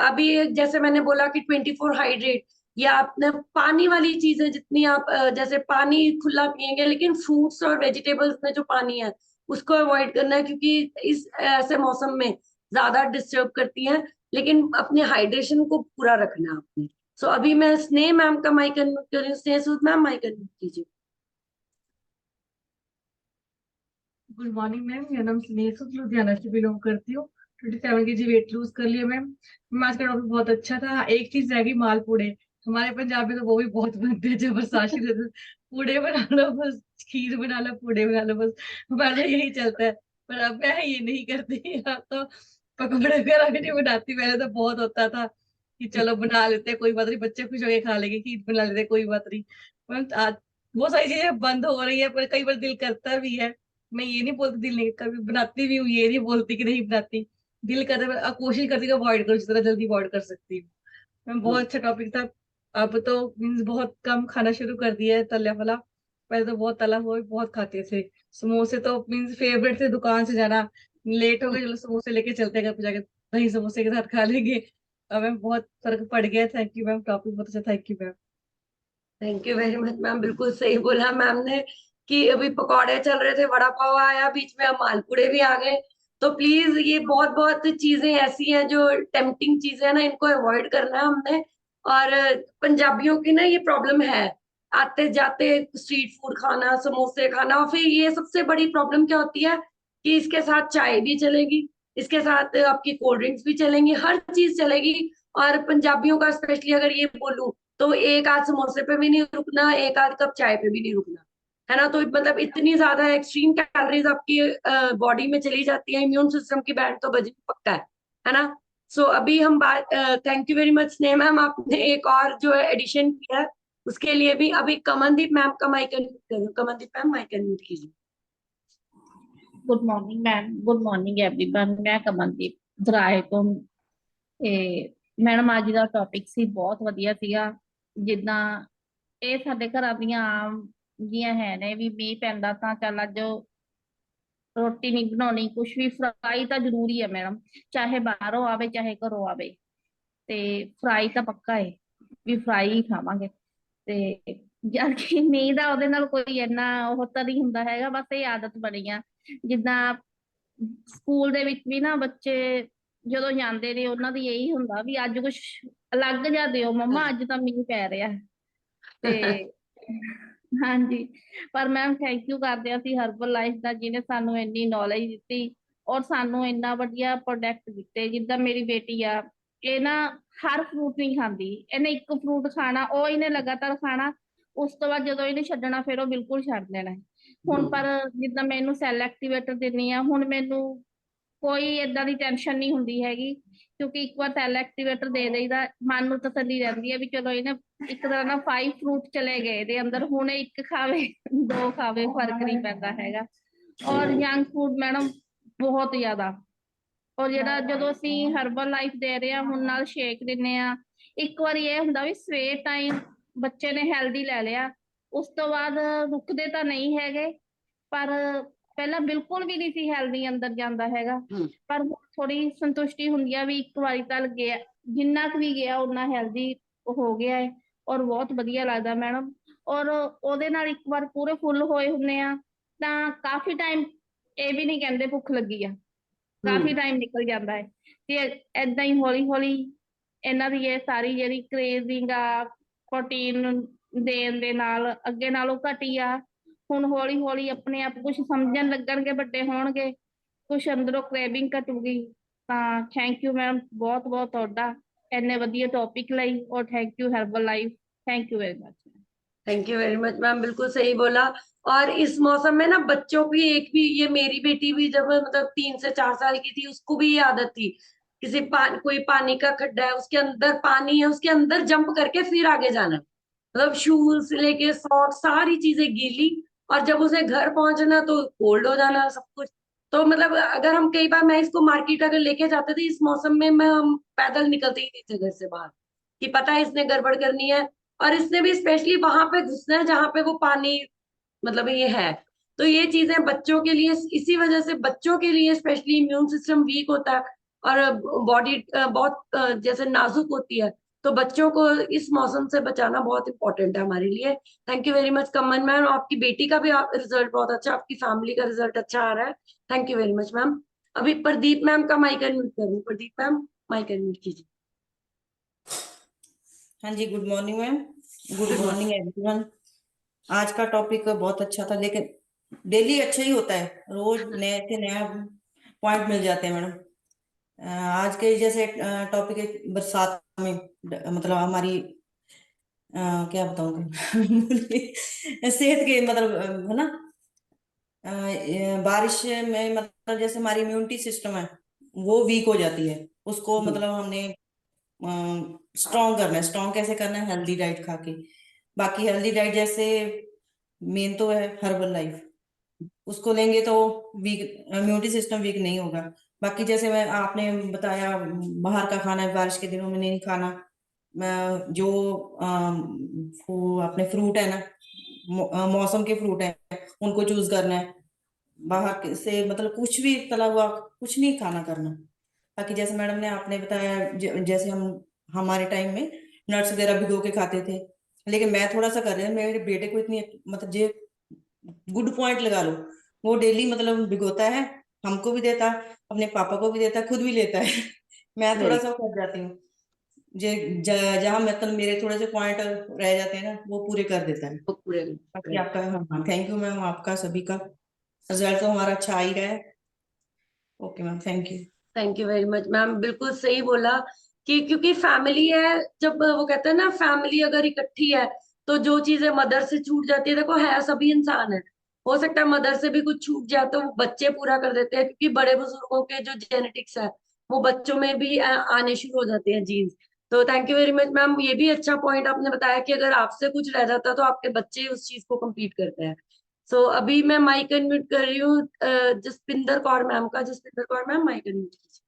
अभी जैसे मैंने बोला कि 24 हाइड्रेट, या आपने पानी वाली चीजें जितनी आप जैसे पानी खुला पियेंगे, लेकिन फ्रूट्स और वेजिटेबल्स में जो पानी है उसको अवॉइड करना है, क्योंकि इस ऐसे मौसम में ज्यादा डिस्टर्ब करती है, लेकिन अपने हाइड्रेशन को पूरा रखना है आपने। सो अभी मैं स्नेह मैम का माइक अनम्यूट कर रही हूँ। स्नेह सूद मैम माइक अनम्यूट कीजिए। गुड मॉर्निंग मैम, मेरा नाम स्नेह सूद, लुधियाना से बिलोंग करती हूँ। 27 kg वेट लूज कर लिया मैम। मैम आज का टॉपिक बहुत अच्छा था। एक चीज रह गई, मालपूड़े। हमारे पंजाब में तो वो भी बहुत बनते हैं जबरदस्ती रहते, पूड़े बना लो बस, खीर बना लो, पूड़े बना लो बस, हमारा यही चलता है। पर अब मैं ये नहीं करती, अब तो पकौड़े वगैरह भी नहीं बनाती। पहले तो बहुत होता था कि चलो बना लेते हैं, कोई बात नहीं, बच्चे खुश होके खा लेंगे, खीर बना लेते हैं, कोई बात नहीं। पर आज बहुत सारी चीजें बंद हो रही है, पर कई बार दिल करता भी है। मैं ये नहीं बोलती दिल नहीं, कभी बनाती भी हूँ, ये नहीं बोलती कि नहीं बनाती, दिल करता है, मैं कोशिश करती हूँ अवॉइड करूँ, जितना जल्दी अवॉइड कर सकती हूँ। मैं बहुत अच्छा टॉपिक था। अब तो मीन्स बहुत कम खाना शुरू कर दिया है तला वाला। पहले तो बहुत तला हुआ भी बहुत खाते थे। समोसे तो मीन्स फेवरेट थे, दुकान से जाना, लेट हो गए चलो समोसे लेके चलते हैं घर पे, जाके दही समोसे के साथ खा लेंगे। अब मैम बहुत फर्क पड़ गया है। थैंक यू मैम, टॉपिक बहुत अच्छा, thank you ma'am. Thank you very much ma'am, बिल्कुल सही बोला मैम ने कि अभी पकौड़े चल रहे थे, वड़ा पाव आया बीच में, अब मालपूड़े भी आ गए। तो प्लीज ये बहुत बहुत चीजें ऐसी हैं जो टेम्पटिंग चीजें हैं ना, इनको अवॉइड करना है हमने। और पंजाबियों की ना ये प्रॉब्लम है, आते जाते स्ट्रीट फूड खाना, समोसे खाना, और फिर ये सबसे बड़ी प्रॉब्लम क्या होती है कि इसके साथ चाय भी चलेगी, इसके साथ आपकी कोल्ड ड्रिंक्स भी चलेंगी, हर चीज चलेगी। और पंजाबियों का स्पेशली अगर ये बोलूं तो एक आध समोसे पे भी नहीं रुकना, एक आध कप चाय पे भी नहीं रुकना, है ना। तो मतलब इतनी ज्यादा एक्सट्रीम कैलोरीज आपकी बॉडी में चली जाती है, इम्यून सिस्टम की बैंड तो बजनी पक्का है ना। सो अभी हम बात, thank you very much Sneha ma'am, आपने एक और जो है एडिशन किया है उसके लिए भी। अभी कमनदीप मैम का माइक अनम्यूट करो, कमनदीप मैम माइक अनम्यूट कीजिए। Good morning ma'am, good morning everyone. मैं ਕਮਲਦੀਪ ਦਰਾਏ ਤੋਂ। ਮੈਡਮ ਅੱਜ ਦਾ ਟੌਪਿਕ ਸੀ ਬਹੁਤ ਵਧੀਆ ਸੀਗਾ। ਜਿੱਦਾਂ ਇਹ ਸਾਡੇ ਘਰਾਂ ਦੀਆਂ ਆਮ ਜੀਆਂ ਹੈ ਨੇ ਵੀ ਮੀਂਹ ਪੈਂਦਾ ਤਾਂ ਚੱਲ ਅੱਜ ਰੋਟੀ ਨਹੀਂ ਬਣਾਉਣੀ, ਕੁਛ ਵੀ ਫਰਾਈ ਤਾਂ ਜ਼ਰੂਰੀ ਹੈ ਮੈਡਮ, ਚਾਹੇ ਬਾਹਰੋਂ ਆਵੇ ਚਾਹੇ ਘਰੋਂ ਆਵੇ। ਤੇ ਫਰਾਈ ਤਾਂ ਪੱਕਾ ਹੈ ਵੀ ਫਰਾਈ ਹੀ ਖਾਵਾਂਗੇ। ਤੇ ਜਦ ਕਿ ਮੀਂਹ ਦਾ ਉਹਦੇ ਨਾਲ ਕੋਈ ਇੰਨਾ ਉਹ ਤਾਂ ਨਹੀਂ ਹੁੰਦਾ ਹੈਗਾ, ਬਸ ਇਹ ਆਦਤ ਬਣੀ ਆ। ਜਿੱਦਾਂ ਸਕੂਲ ਦੇ ਵਿੱਚ ਵੀ ਨਾ ਬੱਚੇ ਜਦੋਂ ਜਾਂਦੇ ਨੇ ਉਹਨਾਂ ਦੀ ਇਹੀ ਹੁੰਦਾ ਵੀ ਅੱਜ ਕੁਛ ਅਲੱਗ ਜਿਹਾ ਦਿਓ ਮੰਮਾ, ਅੱਜ ਤਾਂ ਮੀਂਹ ਪੈ ਰਿਹਾ। ਤੇ ਹਾਂਜੀ, ਪਰ ਮੈਮ ਥੈਂਕ ਯੂ ਕਰਦੇ ਹਾਂ ਅਸੀਂ ਹਰਬਲ ਲਾਈਫ ਦਾ, ਜਿਹਨੇ ਸਾਨੂੰ ਇੰਨੀ ਨੌਲੇਜ ਦਿੱਤੀ ਔਰ ਸਾਨੂੰ ਇੰਨਾ ਵਧੀਆ ਪ੍ਰੋਡਕਟ ਦਿੱਤੇ। ਜਿੱਦਾਂ ਮੇਰੀ ਬੇਟੀ ਆ, ਇਹ ਨਾ ਹਰ ਫਰੂਟ ਨਹੀਂ ਖਾਂਦੀ, ਇਹਨੇ ਇੱਕ ਫਰੂਟ ਖਾਣਾ, ਉਹ ਇਹਨੇ ਲਗਾਤਾਰ ਖਾਣਾ, ਉਸ ਤੋਂ ਬਾਅਦ ਜਦੋਂ ਇਹਨੇ ਛੱਡਣਾ ਫਿਰ ਉਹ ਬਿਲਕੁਲ ਛੱਡ ਦੇਣਾ ਹੈ। ਹੁਣ ਪਰ ਜਿੱਦਾਂ ਮੈਂ ਇਹਨੂੰ ਸੈੱਲ ਐਕਟੀਵੇਟਰ ਦਿੰਦੀ ਆ, ਹੁਣ ਮੈਨੂੰ ਕੋਈ ਏਦਾਂ ਦੀ ਟੈਨਸ਼ਨ ਨਹੀਂ ਹੁੰਦੀ ਹੈਗੀ, ਕਿਉਂਕਿ ਇੱਕ ਵਾਰ ਸੈੱਲ ਐਕਟੀਵੇਟਰ ਦੇ ਦੇਈਦਾ, ਮਨ ਨੂੰ ਤਸੱਲੀ ਰਹਿੰਦੀ ਹੈ ਵੀ ਚਲੋ ਇਹਨੇ ਇੱਕ ਤਰ੍ਹਾਂ ਨਾਲ 5 ਫਰੂਟ ਚਲੇ ਗਏ ਇਹਦੇ ਅੰਦਰ, ਹੁਣ ਇਹ ਇੱਕ ਖਾਵੇ 2 ਖਾਵੇ ਫਰਕ ਨਹੀਂ ਪੈਂਦਾ ਹੈਗਾ। ਔਰ ਜੰਕ ਫੂਡ ਮੈਡਮ ਬਹੁਤ ਜ਼ਿਆਦਾ, ਔਰ ਜਿਹੜਾ ਜਦੋਂ ਅਸੀਂ ਹਰਬਲ ਲਾਈਫ ਦੇ ਰਹੇ ਹਾਂ ਹੁਣ ਨਾਲ ਸ਼ੇਕ ਦਿੰਨੇ ਆ, ਇੱਕ ਵਾਰੀ ਇਹ ਹੁੰਦਾ ਵੀ ਸਵੇਰ ਟਾਈਮ ਬੱਚੇ ਨੇ ਹੈਲਦੀ ਲੈ ਲਿਆ, ਉਸ ਤੋਂ ਬਾਅਦ ਰੁਕਦੇ ਤਾਂ ਨਹੀਂ ਹੈਗੇ, ਪਰ ਪਹਿਲਾਂ ਬਿਲਕੁਲ ਵੀ ਨਹੀਂ ਸੀ ਹੈਲਦੀ ਅੰਦਰ ਜਾਂਦਾ ਹੈਗਾ। ਪਰ ਥੋੜੀ ਸੰਤੁਸ਼ਟੀ ਹੁੰਦੀ ਆ ਵੀ ਇੱਕ ਵਾਰੀ ਤਾਂ ਗਿਆ, ਜਿੰਨਾ ਕੁ ਵੀ ਗਿਆ ਉਹਨਾਂ ਹੈਲਦੀ ਹੋ ਗਿਆ ਹੈ, ਔਰ ਬਹੁਤ ਵਧੀਆ ਲੱਗਦਾ ਮੈਡਮ। ਔਰ ਉਹਦੇ ਨਾਲ ਇੱਕ ਵਾਰ ਪੂਰੇ ਫੁੱਲ ਹੋਏ ਹੁੰਦੇ ਆ ਤਾਂ ਕਾਫੀ ਟਾਈਮ ਇਹ ਵੀ ਨਹੀਂ ਕਹਿੰਦੇ ਭੁੱਖ ਲੱਗੀ ਆ, ਕਾਫੀ ਟਾਈਮ ਨਿਕਲ ਜਾਂਦਾ ਹੈ। ਤੇ ਏਦਾਂ ਹੀ ਹੌਲੀ ਹੌਲੀ ਇਹਨਾਂ ਦੀ ਇਹ ਸਾਰੀ ਜਿਹੜੀ ਕ੍ਰੇਵਿੰਗ ਆ ਪ੍ਰੋਟੀਨ ਦੇਣ ਦੇ ਨਾਲ ਅੱਗੇ ਨਾਲੋਂ ਘਟੀ ਆ। ਹੁਣ ਹੌਲੀ ਹੌਲੀ ਆਪਣੇ ਆਪ ਕੁਝ ਸਮਝਣ ਲੱਗਣਗੇ, ਵੱਡੇ ਹੋਣਗੇ, ਕੁਝ ਅੰਦਰੋਂ ਕ੍ਰੇਵਿੰਗ ਘਟੂਗੀ। ਤਾਂ ਥੈਂਕ ਯੂ ਮੈਮ, ਬਹੁਤ ਬਹੁਤ ਤੁਹਾਡਾ ਇੰਨੇ ਵਧੀਆ टॉपिक ਲਈ, और thank you herbal life, thank you very much. Thank you very much ma'am, बिल्कुल सही बोला। और इस मौसम में ना बच्चों की एक भी, ये मेरी बेटी भी जब मतलब 3 से 4 साल की थी, उसको भी ये आदत थी, किसी कोई पानी का खड्डा है, उसके अंदर पानी है, उसके अंदर जंप करके फिर आगे जाना, मतलब शूज लेके सॉक्स सारी चीजें गीली, और जब उसे घर पहुंचना तो कोल्ड हो जाना सब कुछ। तो मतलब अगर हम कई बार, मैं इसको मार्केट अगर लेके जाते थे इस मौसम में, मैं हम पैदल निकलते ही नहीं थे घर से बाहर, कि पता है इसने गड़बड़ करनी है, और इसने भी स्पेशली वहां पे घुसना है जहां पे वो पानी मतलब ये है। तो ये चीजें बच्चों के लिए, इसी वजह से बच्चों के लिए स्पेशली इम्यून सिस्टम वीक होता है, और बॉडी बहुत जैसे नाजुक होती है, तो बच्चों को इस मौसम से बचाना बहुत इंपॉर्टेंट है हमारे लिए। थैंक यू वेरी मच कमन मैम, आपकी बेटी का भी रिजल्ट बहुत अच्छा, आपकी फैमिली का रिजल्ट अच्छा आ रहा है। Thank you very much ma'am. अभी प्रदीप मैम का माइक अनम्यूट करूँ, प्रदीप मैम माइक अनम्यूट कीजिए। हाँ जी, good morning ma'am, good morning everyone. आज का टॉपिक बहुत अच्छा था, लेकिन डेली अच्छा ही होता है, रोज नए से नया पॉइंट मिल जाते हैं मैडम। आज के जैसे टॉपिक है बरसात में, मतलब हमारी क्या बताऊँ सेहत के मतलब है ना, बारिश में मतलब जैसे हमारी इम्यूनिटी सिस्टम है वो वीक हो जाती है, उसको मतलब हमने स्ट्रॉन्ग करना है। स्ट्रॉन्ग कैसे करना है? हेल्दी डाइट खा के। बाकी हेल्दी डाइट जैसे मेन तो है हर्बल लाइफ, उसको लेंगे तो वीक इम्यूनिटी सिस्टम वीक नहीं होगा। बाकी जैसे मैं आपने बताया बाहर का खाना बारिश के दिनों में नहीं खाना, जो अपने फ्रूट है ना, मौसम के फ्रूट है उनको चूज करना है। बाहर से मतलब कुछ भी तला हुआ कुछ नहीं खाना करना। बाकी जैसे मैडम ने आपने बताया जैसे हम हमारे टाइम में नट्स वगैरह भिगो के खाते थे, लेकिन मैं थोड़ा सा कर रही हूँ, मेरे बेटे को इतनी मतलब जो गुड पॉइंट लगा लो, वो डेली मतलब भिगोता है हमको भी देता, अपने पापा को भी देता, खुद भी लेता है। मैं थोड़ा वेरी सा फंस जाती हूँ, जहाँ मतलब मेरे थोड़े से पॉइंट रह जाते हैं ना, वो पूरे कर देता है। पूरे। बाकी आपका, हाँ थैंक यू मैम, आपका सभी का रिजल्ट तो हमारा अच्छा आ ही रहा है। Okay ma'am, thank you. Thank you very much ma'am, बिल्कुल सही बोला कि क्योंकि फैमिली है, जब वो कहते हैं ना फैमिली अगर इकट्ठी है तो जो चीजें मदर से छूट जाती है, देखो है सभी इंसान है, हो सकता है मदर से भी कुछ छूट जाए तो वो बच्चे पूरा कर देते हैं, क्योंकि बड़े बुजुर्गों के जो जेनेटिक्स है वो बच्चों में भी आने शुरू हो जाते हैं जीन्स। तो thank you very much ma'am, ये भी अच्छा पॉइंट आपने बताया कि अगर आपसे कुछ रह जाता है तो आपके बच्चे उस चीज को कम्पीट करते हैं। सो अभी मैं माइक अनम्यूट कर रही हूँ जसपिंदर कौर मैम का। Jaspinder Kaur ma'am, mic unmute कीजिए।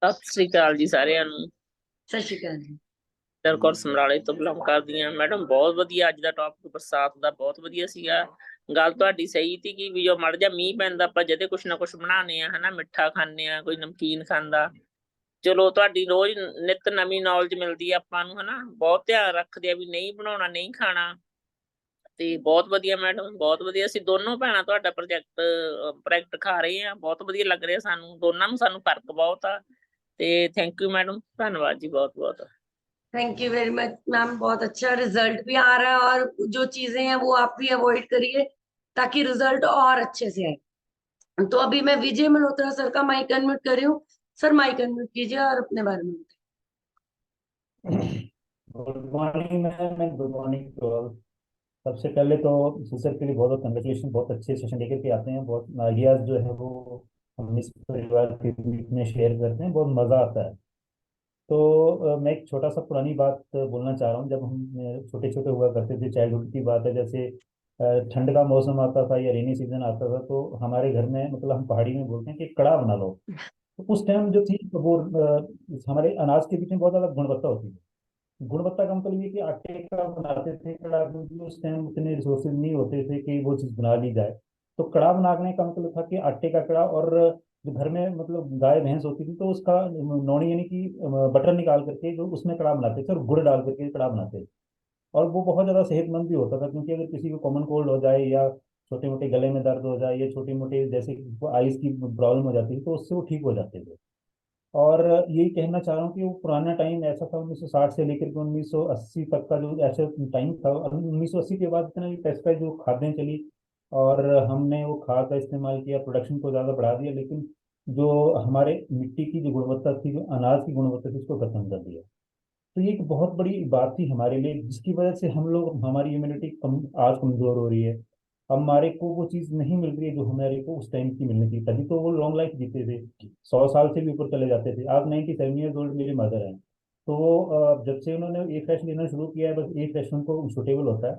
ਸਤਿ ਸ੍ਰੀ ਅਕਾਲ ਜੀ ਸਾਰਿਆਂ ਨੂੰ। सत श्रीकाल जी। ਸਰ ਕੌਰ ਸਮਰਾਲੇ ਤੋਂ ਬਿਲੋਂਗ ਕਰਦੀ ਹਾਂ। ਮੈਡਮ ਬਹੁਤ ਵਧੀਆ ਅੱਜ ਦਾ ਟੌਪਿਕ ਬਰਸਾਤ ਦਾ ਬਹੁਤ ਵਧੀਆ ਸੀਗਾ। ਗੱਲ ਤੁਹਾਡੀ ਸਹੀ ਸੀ ਕਿ ਵੀ ਜੋ ਮੜ ਜਾ ਮੀਂਹ ਪੈਂਦਾ ਆਪਾਂ ਜਦੇ ਕੁਛ ਨਾ ਕੁਛ ਬਣਾਉਂਦੇ ਆ, ਹਨਾ, ਮਿੱਠਾ ਖਾਂਦੇ ਆ, ਕੋਈ ਨਮਕੀਨ ਖਾਂਦਾ। ਚਲੋ ਤੁਹਾਡੀ ਰੋਜ਼ ਨਿੱਤ ਨਵੀਂ ਨੌਲੇਜ ਮਿਲਦੀ ਆ ਆਪਾਂ ਨੂੰ, ਹਨਾ, ਬਹੁਤ ਧਿਆਨ ਰੱਖਦੇ ਆ ਵੀ ਨਹੀਂ ਬਣਾਉਣਾ ਨਹੀਂ ਖਾਣਾ। ਤੇ ਬਹੁਤ ਵਧੀਆ ਮੈਡਮ, ਬਹੁਤ ਵਧੀਆ। ਅਸੀਂ ਦੋਨੋਂ ਭੈਣਾਂ ਤੁਹਾਡਾ ਪ੍ਰੋਜੈਕਟ ਖਾ ਰਹੇ ਆ, ਬਹੁਤ ਵਧੀਆ ਲੱਗ ਰਿਹਾ ਸਾਨੂੰ ਦੋਨਾਂ ਨੂੰ, ਸਾਨੂੰ ਫਰਕ ਬਹੁਤ ਆ। ਤੇ ਥੈਂਕ ਯੂ ਮੈਡਮ, ਧੰਨਵਾਦ ਜੀ बहुत बहुत। Thank you very much ma'am, बहुत अच्छा रिजल्ट भी आ रहा है और जो चीजें हैं वो आप भी अवॉइड करिए ताकि रिजल्ट और अच्छे से आए। तो अभी मैं विजय मल्होत्रा सर का माइक अनम्यूट कर रही हूँ। सर माइक अनम्यूट कीजिए और अपने बारे में बताइए। Good morning ma'am and good morning to all. सबसे पहले तो सर के लिए बहुत बहुत कंग्रेचुलेशन, बहुत अच्छे सेशन लेकर के आते हैं, बहुत आइडियाज जो है वो हम इस परिवार के बीच में शेयर करते हैं, बहुत मज़ा आता है। तो मैं एक छोटा सा पुरानी बात बोलना चाह रहा हूँ। जब हम छोटे छोटे हुआ करते थे, चाइल्डहुड की बात है, जैसे ठंड का मौसम आता था या रेनी सीजन आता था, तो हमारे घर में मतलब हम पहाड़ी में बोलते हैं कि कड़ा बना लो। तो उस टाइम जो थी वो हमारे अनाज के बीच में बहुत ज़्यादा गुणवत्ता होती है। गुणवत्ता का मतलब ये कि आटे का बनाते थे कड़ा, क्योंकि उस टाइम उतने रिसोर्सेज नहीं होते थे कि वो चीज़ बना ली जाए। तो कड़ा बनाने का मतलब था कि आटे का कड़ा, और जो घर में मतलब गाय भैंस होती थी तो उसका नौनी यानी कि बटर निकाल करके जो उसमें कड़ा बनाते थे, और गुड़ डाल करके कड़ा बनाते थे। और वो बहुत ज़्यादा सेहतमंद भी होता था, क्योंकि अगर किसी को कॉमन कोल्ड हो जाए या छोटे मोटे गले में दर्द हो जाए या छोटे मोटे जैसे आइस की प्रॉब्लम हो जाती थी तो उससे वो ठीक हो जाते थे। और यही कहना चाह रहा हूँ कि वो पुराना टाइम ऐसा था, 1960 से लेकर के 1980 तक का जो ऐसा टाइम था। 1980 के बाद इतना पेस्टिसाइड जो खादें चली और हमने वो खाद का इस्तेमाल किया, प्रोडक्शन को ज़्यादा बढ़ा दिया, लेकिन जो हमारे मिट्टी की जो गुणवत्ता थी, जो अनाज की गुणवत्ता थी, उसको खत्म कर दिया। तो ये एक बहुत बड़ी बात थी हमारे लिए, जिसकी वजह से हम लोग, हमारी इम्यूनिटी आज कमजोर हो रही है। हमारे को वो चीज़ नहीं मिल रही है जो हमारे को उस टाइम की मिलनी थी, तभी तो वो लॉन्ग लाइफ जीते थे, 100 साल से भी ऊपर चले जाते थे। आज 97 ईयर्स ओल्ड मेरी मदर है। तो वो जब से उन्होंने एक फ्रेश लेना शुरू किया है, बस एक फ्रेश उनको सूटेबल होता है।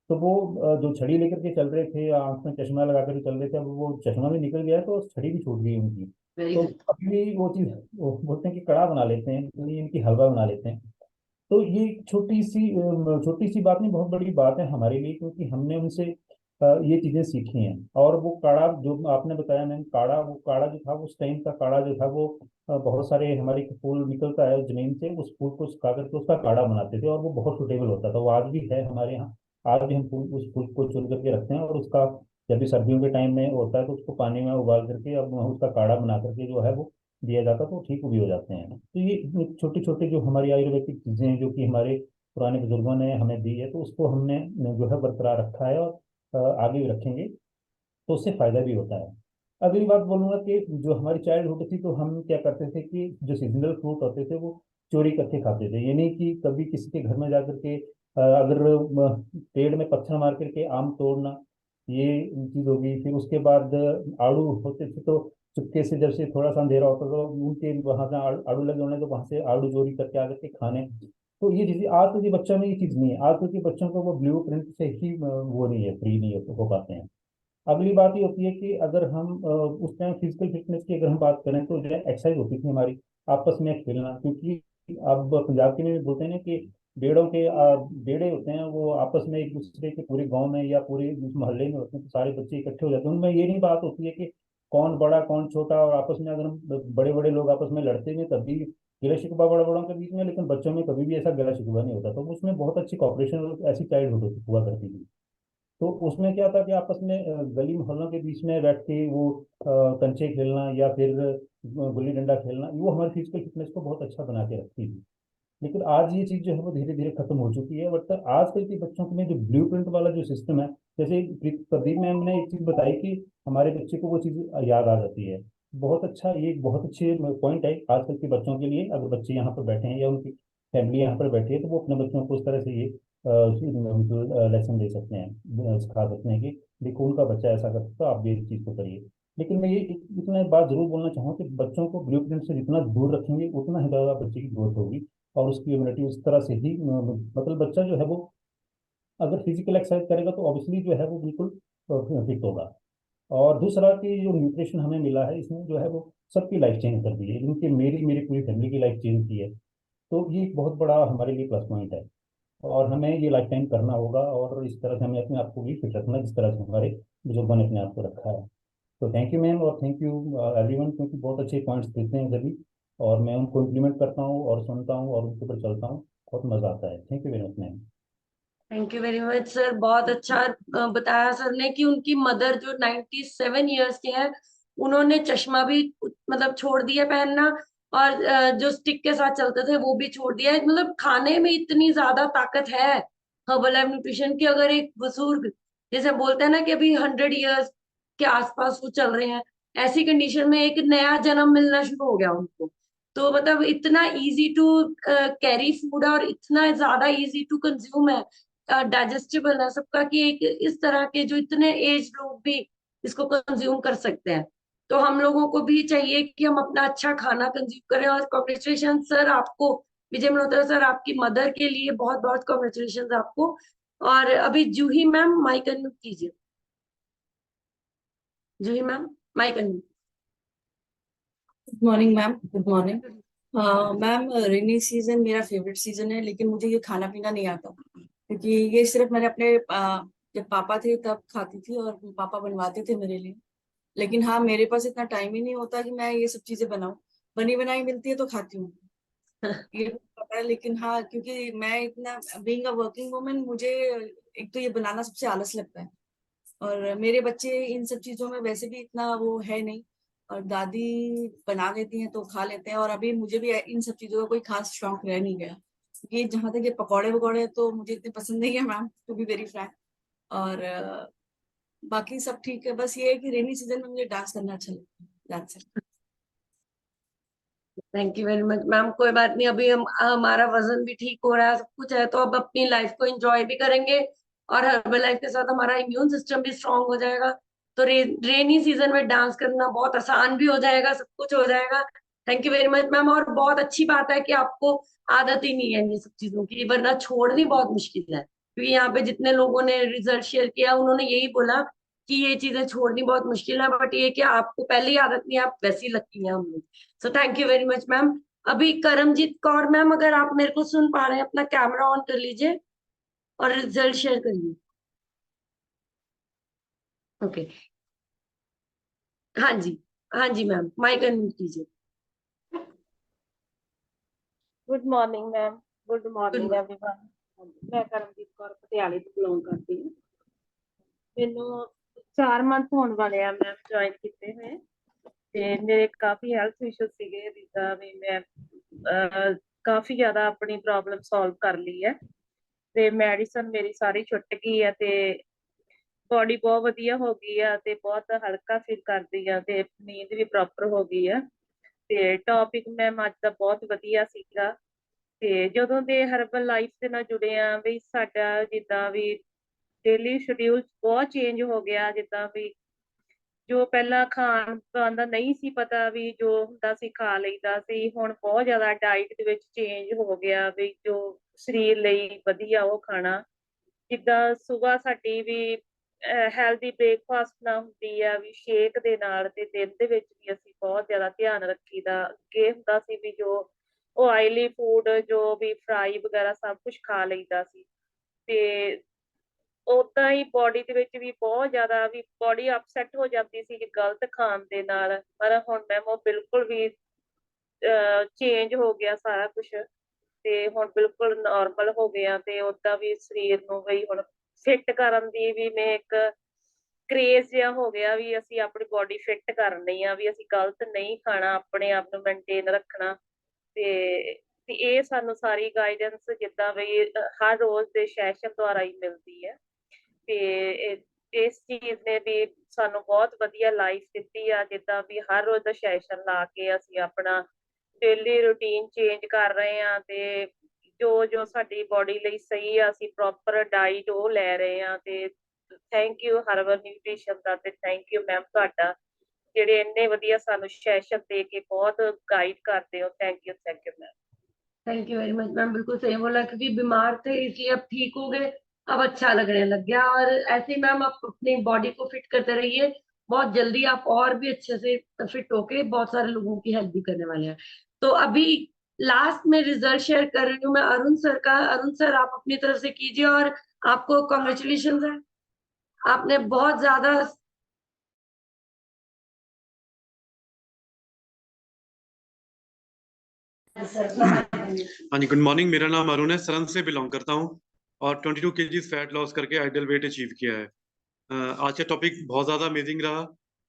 तो वो जो छड़ी लेकर के चल रहे थे, आंख में चश्मा लगा कर चल रहे थे, अब वो चश्मा भी निकल गया है तो छड़ी भी छूट गई उनकी। वेरी तो गुड। अभी वो चीज़ वो बोलते हैं कि कड़ा बना लेते हैं, तो ये इनकी हलवा बना लेते हैं। तो ये छोटी सी बात नहीं, बहुत बड़ी बात है हमारे लिए, क्योंकि हमने उनसे ये चीजें सीखी हैं। और वो काढ़ा जो आपने बताया मैम, काढ़ा, वो काढ़ा जो था, उस टाइम का काढ़ा जो था वो बहुत सारे हमारे फूल निकलता है जमीन से, उस फूल को सुखा करके उसका काढ़ा बनाते थे, और वो बहुत सुटेबल होता था। वो आज भी है हमारे यहाँ, आज भी हम उस फूल को चुन करके रखते हैं, और उसका जब भी सर्दियों के टाइम में होता है तो उसको पानी में उबाल करके अब उसका काढ़ा बना करके जो है वो दिया जाता है, तो ठीक भी हो जाते हैं। तो ये छोटे छोटे जो हमारी आयुर्वेदिक चीजें हैं, जो कि हमारे पुराने बुजुर्गों ने हमें दी है, तो उसको हमने जो है बरकरार रखा है, और आगे भी रखेंगे, तो उससे फायदा भी होता है। अगली बात बोलूंगा कि जो हमारी चाइल्डहुड थी, तो हम क्या करते थे कि जो सीजनल फ्रूट होते थे वो चोरी करके खाते थे। ये नहीं कि कभी किसी के घर में जाकर के अगर पेड़ में पत्थर मार करके आम तोड़ना, ये चीज होगी। फिर उसके बाद आड़ू होते थे, तो चुपके से जब से थोड़ा सा अंधेरा होता तो उनके वहां से आड़ू लगे होने, तो वहां से आड़ू चोरी करके आकर के खाने। तो ये चीजें आज के बच्चों में ये चीज नहीं है। आज के बच्चों को वो ब्लू प्रिंट से ही वो नहीं है, फ्री नहीं हो पाते हैं। अगली बात ये होती है कि अगर हम उस टाइम फिजिकल फिटनेस की अगर हम बात करें, तो जो एक्सरसाइज होती थी हमारी, आपस में खेलना। क्योंकि अब पंजाब के में भी बोलते हैं ना कि बेड़ों के बेड़े होते हैं, वो आपस में एक दूसरे के पूरे गांव में या पूरे उस मोहल्ले में होते हैं, तो सारे बच्चे इकट्ठे हो जाते हैं। उनमें ये नहीं बात होती है कि कौन बड़ा कौन छोटा, और आपस में अगर हम बड़े बड़े लोग आपस में लड़ते हैं तब भी गिला शिकवा बड़ा बड़ों के बीच में, लेकिन बच्चों में कभी भी ऐसा गिला शिकवा नहीं होता। तो उसमें बहुत अच्छी कॉपरेशन और ऐसी चाइल्डहुड हुआ करती थी। तो उसमें क्या था कि आपस में गली मोहल्लों के बीच में बैठ के वो कंचे खेलना या फिर गुल्ली डंडा खेलना, वो हमारी फिजिकल फिटनेस को बहुत अच्छा बना के रखती थी। लेकिन आज ये चीज जो है वो धीरे धीरे खत्म हो चुकी है। बट आजकल के बच्चों में जो ब्लूप्रिंट वाला जो सिस्टम है, जैसे प्रदीप मैम ने एक चीज बताई कि हमारे बच्चे को वो चीज याद आ जाती है। बहुत अच्छा, ये एक बहुत अच्छे पॉइंट है आजकल के बच्चों के लिए। अगर बच्चे यहाँ पर बैठे हैं या उनकी फैमिली यहाँ पर बैठी है, तो वो अपने बच्चों को उस तरह से ये लेसन दे सकते हैं, सिखा सकते हैं कि देखो उनका बच्चा ऐसा कर सकता है, आप भी इस चीज को करिए। लेकिन मैं ये इतना एक बात जरूर बोलना चाहूँ कि बच्चों को ब्लूप्रिंट से जितना दूर रखेंगे उतना ही ज्यादा बच्चे की ग्रोथ होगी और उसकी इम्यूनिटी उस तरह से ही मतलब बच्चा जो है वो अगर फिजिकल एक्सरसाइज करेगा तो ऑब्वियसली जो है वो बिल्कुल फिट होगा। और दूसरा कि जो न्यूट्रिशन हमें मिला है इसमें जो है वो सबकी लाइफ चेंज कर दी है, इनकी मेरी मेरी पूरी फैमिली की लाइफ चेंज की है। तो ये एक बहुत बड़ा हमारे लिए प्लस पॉइंट है और हमें ये लाइफ टाइम करना होगा और इस तरह से हमें अपने आप को भी फिट रखना है जिस तरह से हमारे बुजुर्गों ने अपने आप को रखा है। तो थैंक यू मैम और थैंक यू एवरीवन, क्योंकि बहुत अच्छे पॉइंट्स देते हैं सभी और मैं उनको इम्प्लीमेंट करता हूँ और सुनता हूँ और उनके ऊपर चलता हूँ। बहुत मजा आता है। Thank you very much ma'am. Thank you very much sir, बहुत अच्छा बताया सर ने कि उनकी मदर जो 97 ईयर्स के हैं, उन्होंने चश्मा भी मतलब छोड़ दिया पहनना, और जो स्टिक के साथ चलते थे वो भी छोड़ दिया है। मतलब खाने में इतनी ज्यादा ताकत है हर्बल लाइफ न्यूट्रिशन की। अगर एक बुजुर्ग, जैसे बोलते हैं ना कि अभी 100 ईयर्स के आसपास वो चल रहे हैं, ऐसी कंडीशन में एक नया जन्म मिलना शुरू हो गया उनको। तो मतलब इतना इजी टू कैरी फूड है और इतना ज्यादा इजी टू कंज्यूम है, डाइजेस्टेबल है सबका, कि एक इस तरह के जो इतने एज लोग भी इसको कंज्यूम कर सकते हैं। तो हम लोगों को भी चाहिए कि हम अपना अच्छा खाना कंज्यूम करें। और कॉन्ग्रेचुलेशन सर आपको, विजय मल्होत्रा सर, आपकी मदर के लिए बहुत बहुत कॉन्ग्रेचुलेशन आपको। और अभी जूही मैम माइक अनम्यूट कीजिए। Juhi ma'am mic unmute. Good morning ma'am, good morning. Ma'am, rainy season मेरा फेवरेट सीजन है, लेकिन मुझे ये खाना पीना नहीं आता क्योंकि ये सिर्फ मैंने अपने जब पापा थे तब खाती थी और पापा बनवाते थे मेरे लिए। लेकिन हाँ, मेरे पास इतना टाइम ही नहीं होता कि मैं ये सब चीजें बनाऊं। बनी बनाई मिलती है तो खाती हूँ, ये मुझे पता है। लेकिन हाँ, क्योंकि मैं इतना बीइंग अ वर्किंग वुमन, मुझे एक तो ये बनाना सबसे आलस लगता है और मेरे बच्चे इन सब चीजों में वैसे भी इतना वो है नहीं। और दादी बना देती हैं तो खा लेते हैं, और अभी मुझे भी इन सब चीजों का कोई खास शौक रह नहीं गया। ये जहां तक ये पकौड़े वकौड़े तो मुझे इतने पसंद नहीं है ma'am, to be very frank. और बाकी सब ठीक है, बस ये है कि रेनी सीजन में मुझे डांस करना अच्छा लगता है। That's it। Thank you very much ma'am. कोई बात नहीं, अभी हम हमारा वजन भी ठीक हो रहा है, सब कुछ है, तो अब अपनी लाइफ को एंजॉय भी करेंगे और हर्बल लाइफ के साथ हमारा इम्यून सिस्टम भी स्ट्रांग हो जाएगा। तो रेनी सीजन में डांस करना बहुत आसान भी हो जाएगा, सब कुछ हो जाएगा। Thank you very much ma'am. और बहुत अच्छी बात है कि आपको आदत ही नहीं है ये सब चीजों की, वरना छोड़नी बहुत मुश्किल है। क्योंकि यहाँ पे जितने लोगों ने रिजल्ट शेयर किया उन्होंने यही बोला कि ये चीजें छोड़नी बहुत मुश्किल है, बट ये कि आपको पहले ही आदत नहीं है, आप वैसी लगती हैं हम लोग। So thank you very much ma'am. अभी करमजीत कौर मैम, अगर आप मेरे को सुन पा रहे हैं, अपना कैमरा ऑन कर लीजिए और रिजल्ट शेयर करिए। ओके, हाँ जी, हाँ जी मैम, माइक अनम्यूट कीजिए। Good morning ma'am. Good good morning morning. Everyone. मैं ਕਰਮਜੀਤ ਕੌਰ ਪਟਿਆਲੇ ਤੋਂ ਬਿਲੋਂਗ ਕਰਦੀ ਹਾਂ। ਮੈਨੂੰ 4 ਮੰਥ ਹੋਣ ਵਾਲੇ ਆ ਮੈਮ ਜੁਆਇਨ ਕੀਤੇ ਹੋਏ, ਤੇ ਮੇਰੇ ਕਾਫੀ ਹੈਲਥ ਇਸ਼ੂ ਸੀਗੇ, ਜਿੱਦਾਂ ਵੀ ਮੈਂ ਕਾਫੀ ਜ਼ਿਆਦਾ ਆਪਣੀ ਪ੍ਰੋਬਲਮ ਸੋਲਵ ਕਰ ਲਈ ਹੈ, ਤੇ ਮੈਡੀਸਨ ਮੇਰੀ ਸਾਰੀ ਛੁੱਟ ਗਈ ਹੈ, ਤੇ ਬੋਡੀ ਬਹੁਤ ਵਧੀਆ ਹੋ ਗਈ ਆ, ਤੇ ਬਹੁਤ ਹਲਕਾ ਫੀਲ ਕਰਦੀ ਆ, ਤੇ ਨੀਂਦ ਵੀ ਪ੍ਰੋਪਰ ਹੋ ਗਈ ਆ। ਤੇ ਟੌਪਿਕ ਮੈਮ ਅੱਜ ਦਾ ਬਹੁਤ ਵਧੀਆ ਸੀਗਾ। ਤੇ ਜਦੋਂ ਦੇ ਹਰਬਲ ਲਾਈਫ ਦੇ ਨਾਲ ਜੁੜੇ ਆ ਵੀ ਸਾਡਾ ਜਿੱਦਾਂ ਵੀ ਡੇਲੀ ਸ਼ਡਿਊਲ ਬਹੁਤ ਚੇਂਜ ਹੋ ਗਿਆ। ਜਿੱਦਾਂ ਵੀ ਜੋ ਪਹਿਲਾਂ ਖਾਣ ਪਾਣ ਦਾ ਨਹੀਂ ਸੀ ਪਤਾ, ਵੀ ਜੋ ਹੁੰਦਾ ਸੀ ਖਾ ਲਈਦਾ ਸੀ, ਹੁਣ ਬਹੁਤ ਜ਼ਿਆਦਾ ਡਾਈਟ ਦੇ ਵਿੱਚ ਚੇਂਜ ਹੋ ਗਿਆ ਵੀ ਜੋ ਸਰੀਰ ਲਈ ਵਧੀਆ ਉਹ ਖਾਣਾ। ਜਿੱਦਾਂ ਸੁਬਾਹ ਸਾਡੀ ਵੀ ਹੈਲਦੀ ਬ੍ਰੇਕਫਾਸਟ ਨਾ ਹੁੰਦੀ ਆ ਵੀ ਸ਼ੇਕ ਦੇ ਨਾਲ, ਤੇ ਦਿਨ ਦੇ ਵਿੱਚ ਵੀ ਅਸੀਂ ਬਹੁਤ ਜ਼ਿਆਦਾ ਧਿਆਨ ਰੱਖੀਦਾ। ਅੱਗੇ ਹੁੰਦਾ ਸੀ ਵੀ ਜੋ ਉਹ ਆਇਲੀ ਫੂਡ, ਜੋ ਵੀ ਫਰਾਈ ਵਗੈਰਾ ਸਭ ਕੁਝ ਖਾ ਲਈਦਾ ਸੀ, ਤੇ ਓਦਾਂ ਹੀ ਬੋਡੀ ਦੇ ਵਿੱਚ ਵੀ ਬਹੁਤ ਜ਼ਿਆਦਾ ਵੀ ਬੋਡੀ ਅਪਸੈਟ ਹੋ ਜਾਂਦੀ ਸੀ ਗਲਤ ਖਾਣ ਦੇ ਨਾਲ। ਪਰ ਹੁਣ ਮੈਮ ਉਹ ਬਿਲਕੁਲ ਵੀ ਚੇਂਜ ਹੋ ਗਿਆ ਸਾਰਾ ਕੁਝ, ਤੇ ਹੁਣ ਬਿਲਕੁਲ ਨਾਰਮਲ ਹੋ ਗਿਆ, ਤੇ ਓਦਾਂ ਵੀ ਸਰੀਰ ਨੂੰ ਵੀ ਹੁਣ ਫਿੱਟ ਕਰਨ ਦੀ ਵੀ ਮੈਂ ਇੱਕ ਕਰੇਜ਼ ਜਿਹਾ ਹੋ ਗਿਆ ਵੀ ਅਸੀਂ ਆਪਣੀ ਬੋਡੀ ਫਿੱਟ ਕਰਨੀ ਆ, ਵੀ ਅਸੀਂ ਗਲਤ ਨਹੀਂ ਖਾਣਾ, ਆਪਣੇ ਆਪ ਨੂੰ ਮੇਨਟੇਨ ਰੱਖਣਾ। ਤੇ ਇਹ ਸਾਨੂੰ ਸਾਰੀ ਗਾਈਡੈਂਸ ਜਿੱਦਾਂ ਵੀ ਹਰ ਰੋਜ਼ ਦੇ ਸੈਸ਼ਨ ਦੁਆਰਾ ਹੀ ਮਿਲਦੀ ਹੈ। ਤੇ ਇਸ ਚੀਜ਼ ਨੇ ਵੀ ਸਾਨੂੰ ਬਹੁਤ ਵਧੀਆ ਲਾਈਫ ਦਿੱਤੀ ਆ, ਜਿੱਦਾਂ ਵੀ ਹਰ ਰੋਜ਼ ਦਾ ਸੈਸ਼ਨ ਲਾ ਕੇ ਅਸੀਂ ਆਪਣਾ ਡੇਲੀ ਰੂਟੀਨ ਚੇਂਜ ਕਰ ਰਹੇ ਆ, ਤੇ ਜੋ ਸਾਡੀ ਬੋਡੀ ਲਈ ਸਹੀ ਆ ਅਸੀਂ ਪ੍ਰੋਪਰ ਡਾਈਟ ਉਹ ਲੈ ਰਹੇ ਆ। ਤੇ ਥੈਂਕ ਯੂ ਹਰਬਲ ਨਿਊਟ੍ਰੀਸ਼ਨ ਦਾ, ਤੇ ਥੈਂਕ ਯੂ ਮੈਮ ਤੁਹਾਡਾ, ਜਿਹੜੇ ਇੰਨੇ ਵਧੀਆ ਸਾਨੂੰ ਸੈਸ਼ਨ ਦੇ ਕੇ बहुत गाइड करते हो। Thank you ma'am. Thank you very much ma'am, बिल्कुल सही बोला, क्योंकि बीमार थे इसलिए अब ठीक हो गए, अब अच्छा लगने लग गया। और ऐसे ही मैम आप अपनी बॉडी को फिट करते रहिए, बहुत जल्दी आप और भी अच्छे से फिट होके बहुत सारे लोगों की हेल्प भी करने वाले हैं। तो अभी लास्ट में रिजल्ट शेयर कर रही हूँ मैं अरुण सर का। अरुण सर आप अपनी तरफ से कीजिए, और आपको कॉन्ग्रेचुलेशन है, आपने बहुत ज्यादा हाँ जी, गुड मॉर्निंग। मेरा नाम अरुण है, सरन से बिलोंग करता हूँ और 22 केजीज फैट लॉस करके आइडियल वेट अचीव किया है। आज का टॉपिक बहुत ज़्यादा अमेजिंग रहा,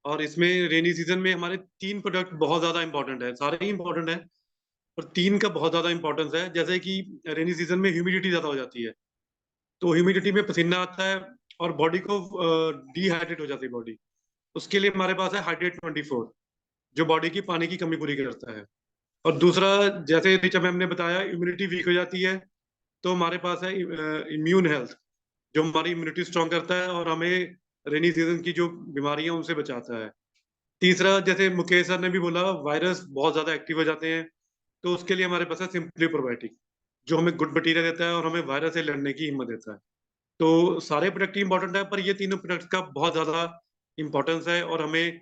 और इसमें रेनी सीजन में हमारे 3 प्रोडक्ट बहुत ज़्यादा इंपॉर्टेंट है। सारे ही इंपॉर्टेंट है, और 3 का बहुत ज़्यादा इंपॉर्टेंस है। जैसे कि रेनी सीजन में ह्यूमिडिटी ज़्यादा हो जाती है, तो ह्यूमिडिटी में पसीना आता है और बॉडी को डिहाइड्रेट हो जाती है बॉडी। उसके लिए हमारे पास है हाइड्रेट 24, जो बॉडी की पानी की कमी पूरी करता है। और दूसरा, जैसे ऋचा मैम ने बताया, इम्यूनिटी वीक हो जाती है, तो हमारे पास है इम्यून हेल्थ, जो हमारी इम्यूनिटी स्ट्रॉन्ग करता है और हमें रेनी सीजन की जो बीमारियां उनसे बचाता है। तीसरा, जैसे मुकेश सर ने भी बोला, वायरस बहुत ज्यादा एक्टिव हो जाते हैं, तो उसके लिए हमारे पास है सिंपली प्रोबायोटिक, जो हमें गुड बैक्टीरिया देता है और हमें वायरस से लड़ने की हिम्मत देता है। तो सारे प्रोडक्ट इंपॉर्टेंट है, पर ये तीनों प्रोडक्ट का बहुत ज्यादा इंपॉर्टेंस है, और हमें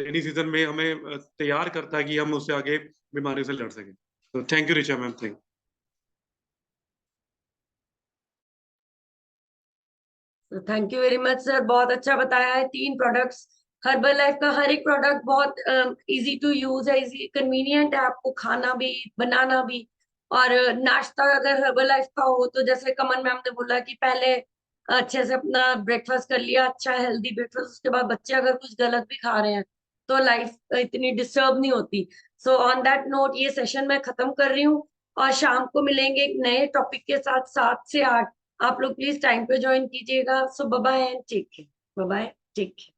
रेनी सीजन में हमें तैयार करता है कि हम उससे आगे बीमारियों से लड़ सकें। तो thank you Richa ma'am, thank you very much sir, बहुत अच्छा बताया है। 3 प्रोडक्ट्स, हर्बल लाइफ का हर एक प्रोडक्ट बहुत इजी टू यूज है, इजी कन्वीनियंट है, आपको खाना भी बनाना भी। और नाश्ता अगर हर्बल लाइफ का हो तो जैसे कमल मैम ने बोला कि पहले अच्छे से अपना ब्रेकफास्ट कर लिया, अच्छा हेल्दी ब्रेकफास्ट, उसके बाद बच्चे अगर कुछ गलत भी खा रहे हैं तो लाइफ इतनी डिस्टर्ब नहीं होती। सो ऑन दैट नोट ये सेशन मैं खत्म कर रही हूँ, और शाम को मिलेंगे एक नए टॉपिक के साथ 7 से 8। आप लोग प्लीज टाइम पे ज्वाइन कीजिएगा। So bye bye and take care. Bye bye, take care.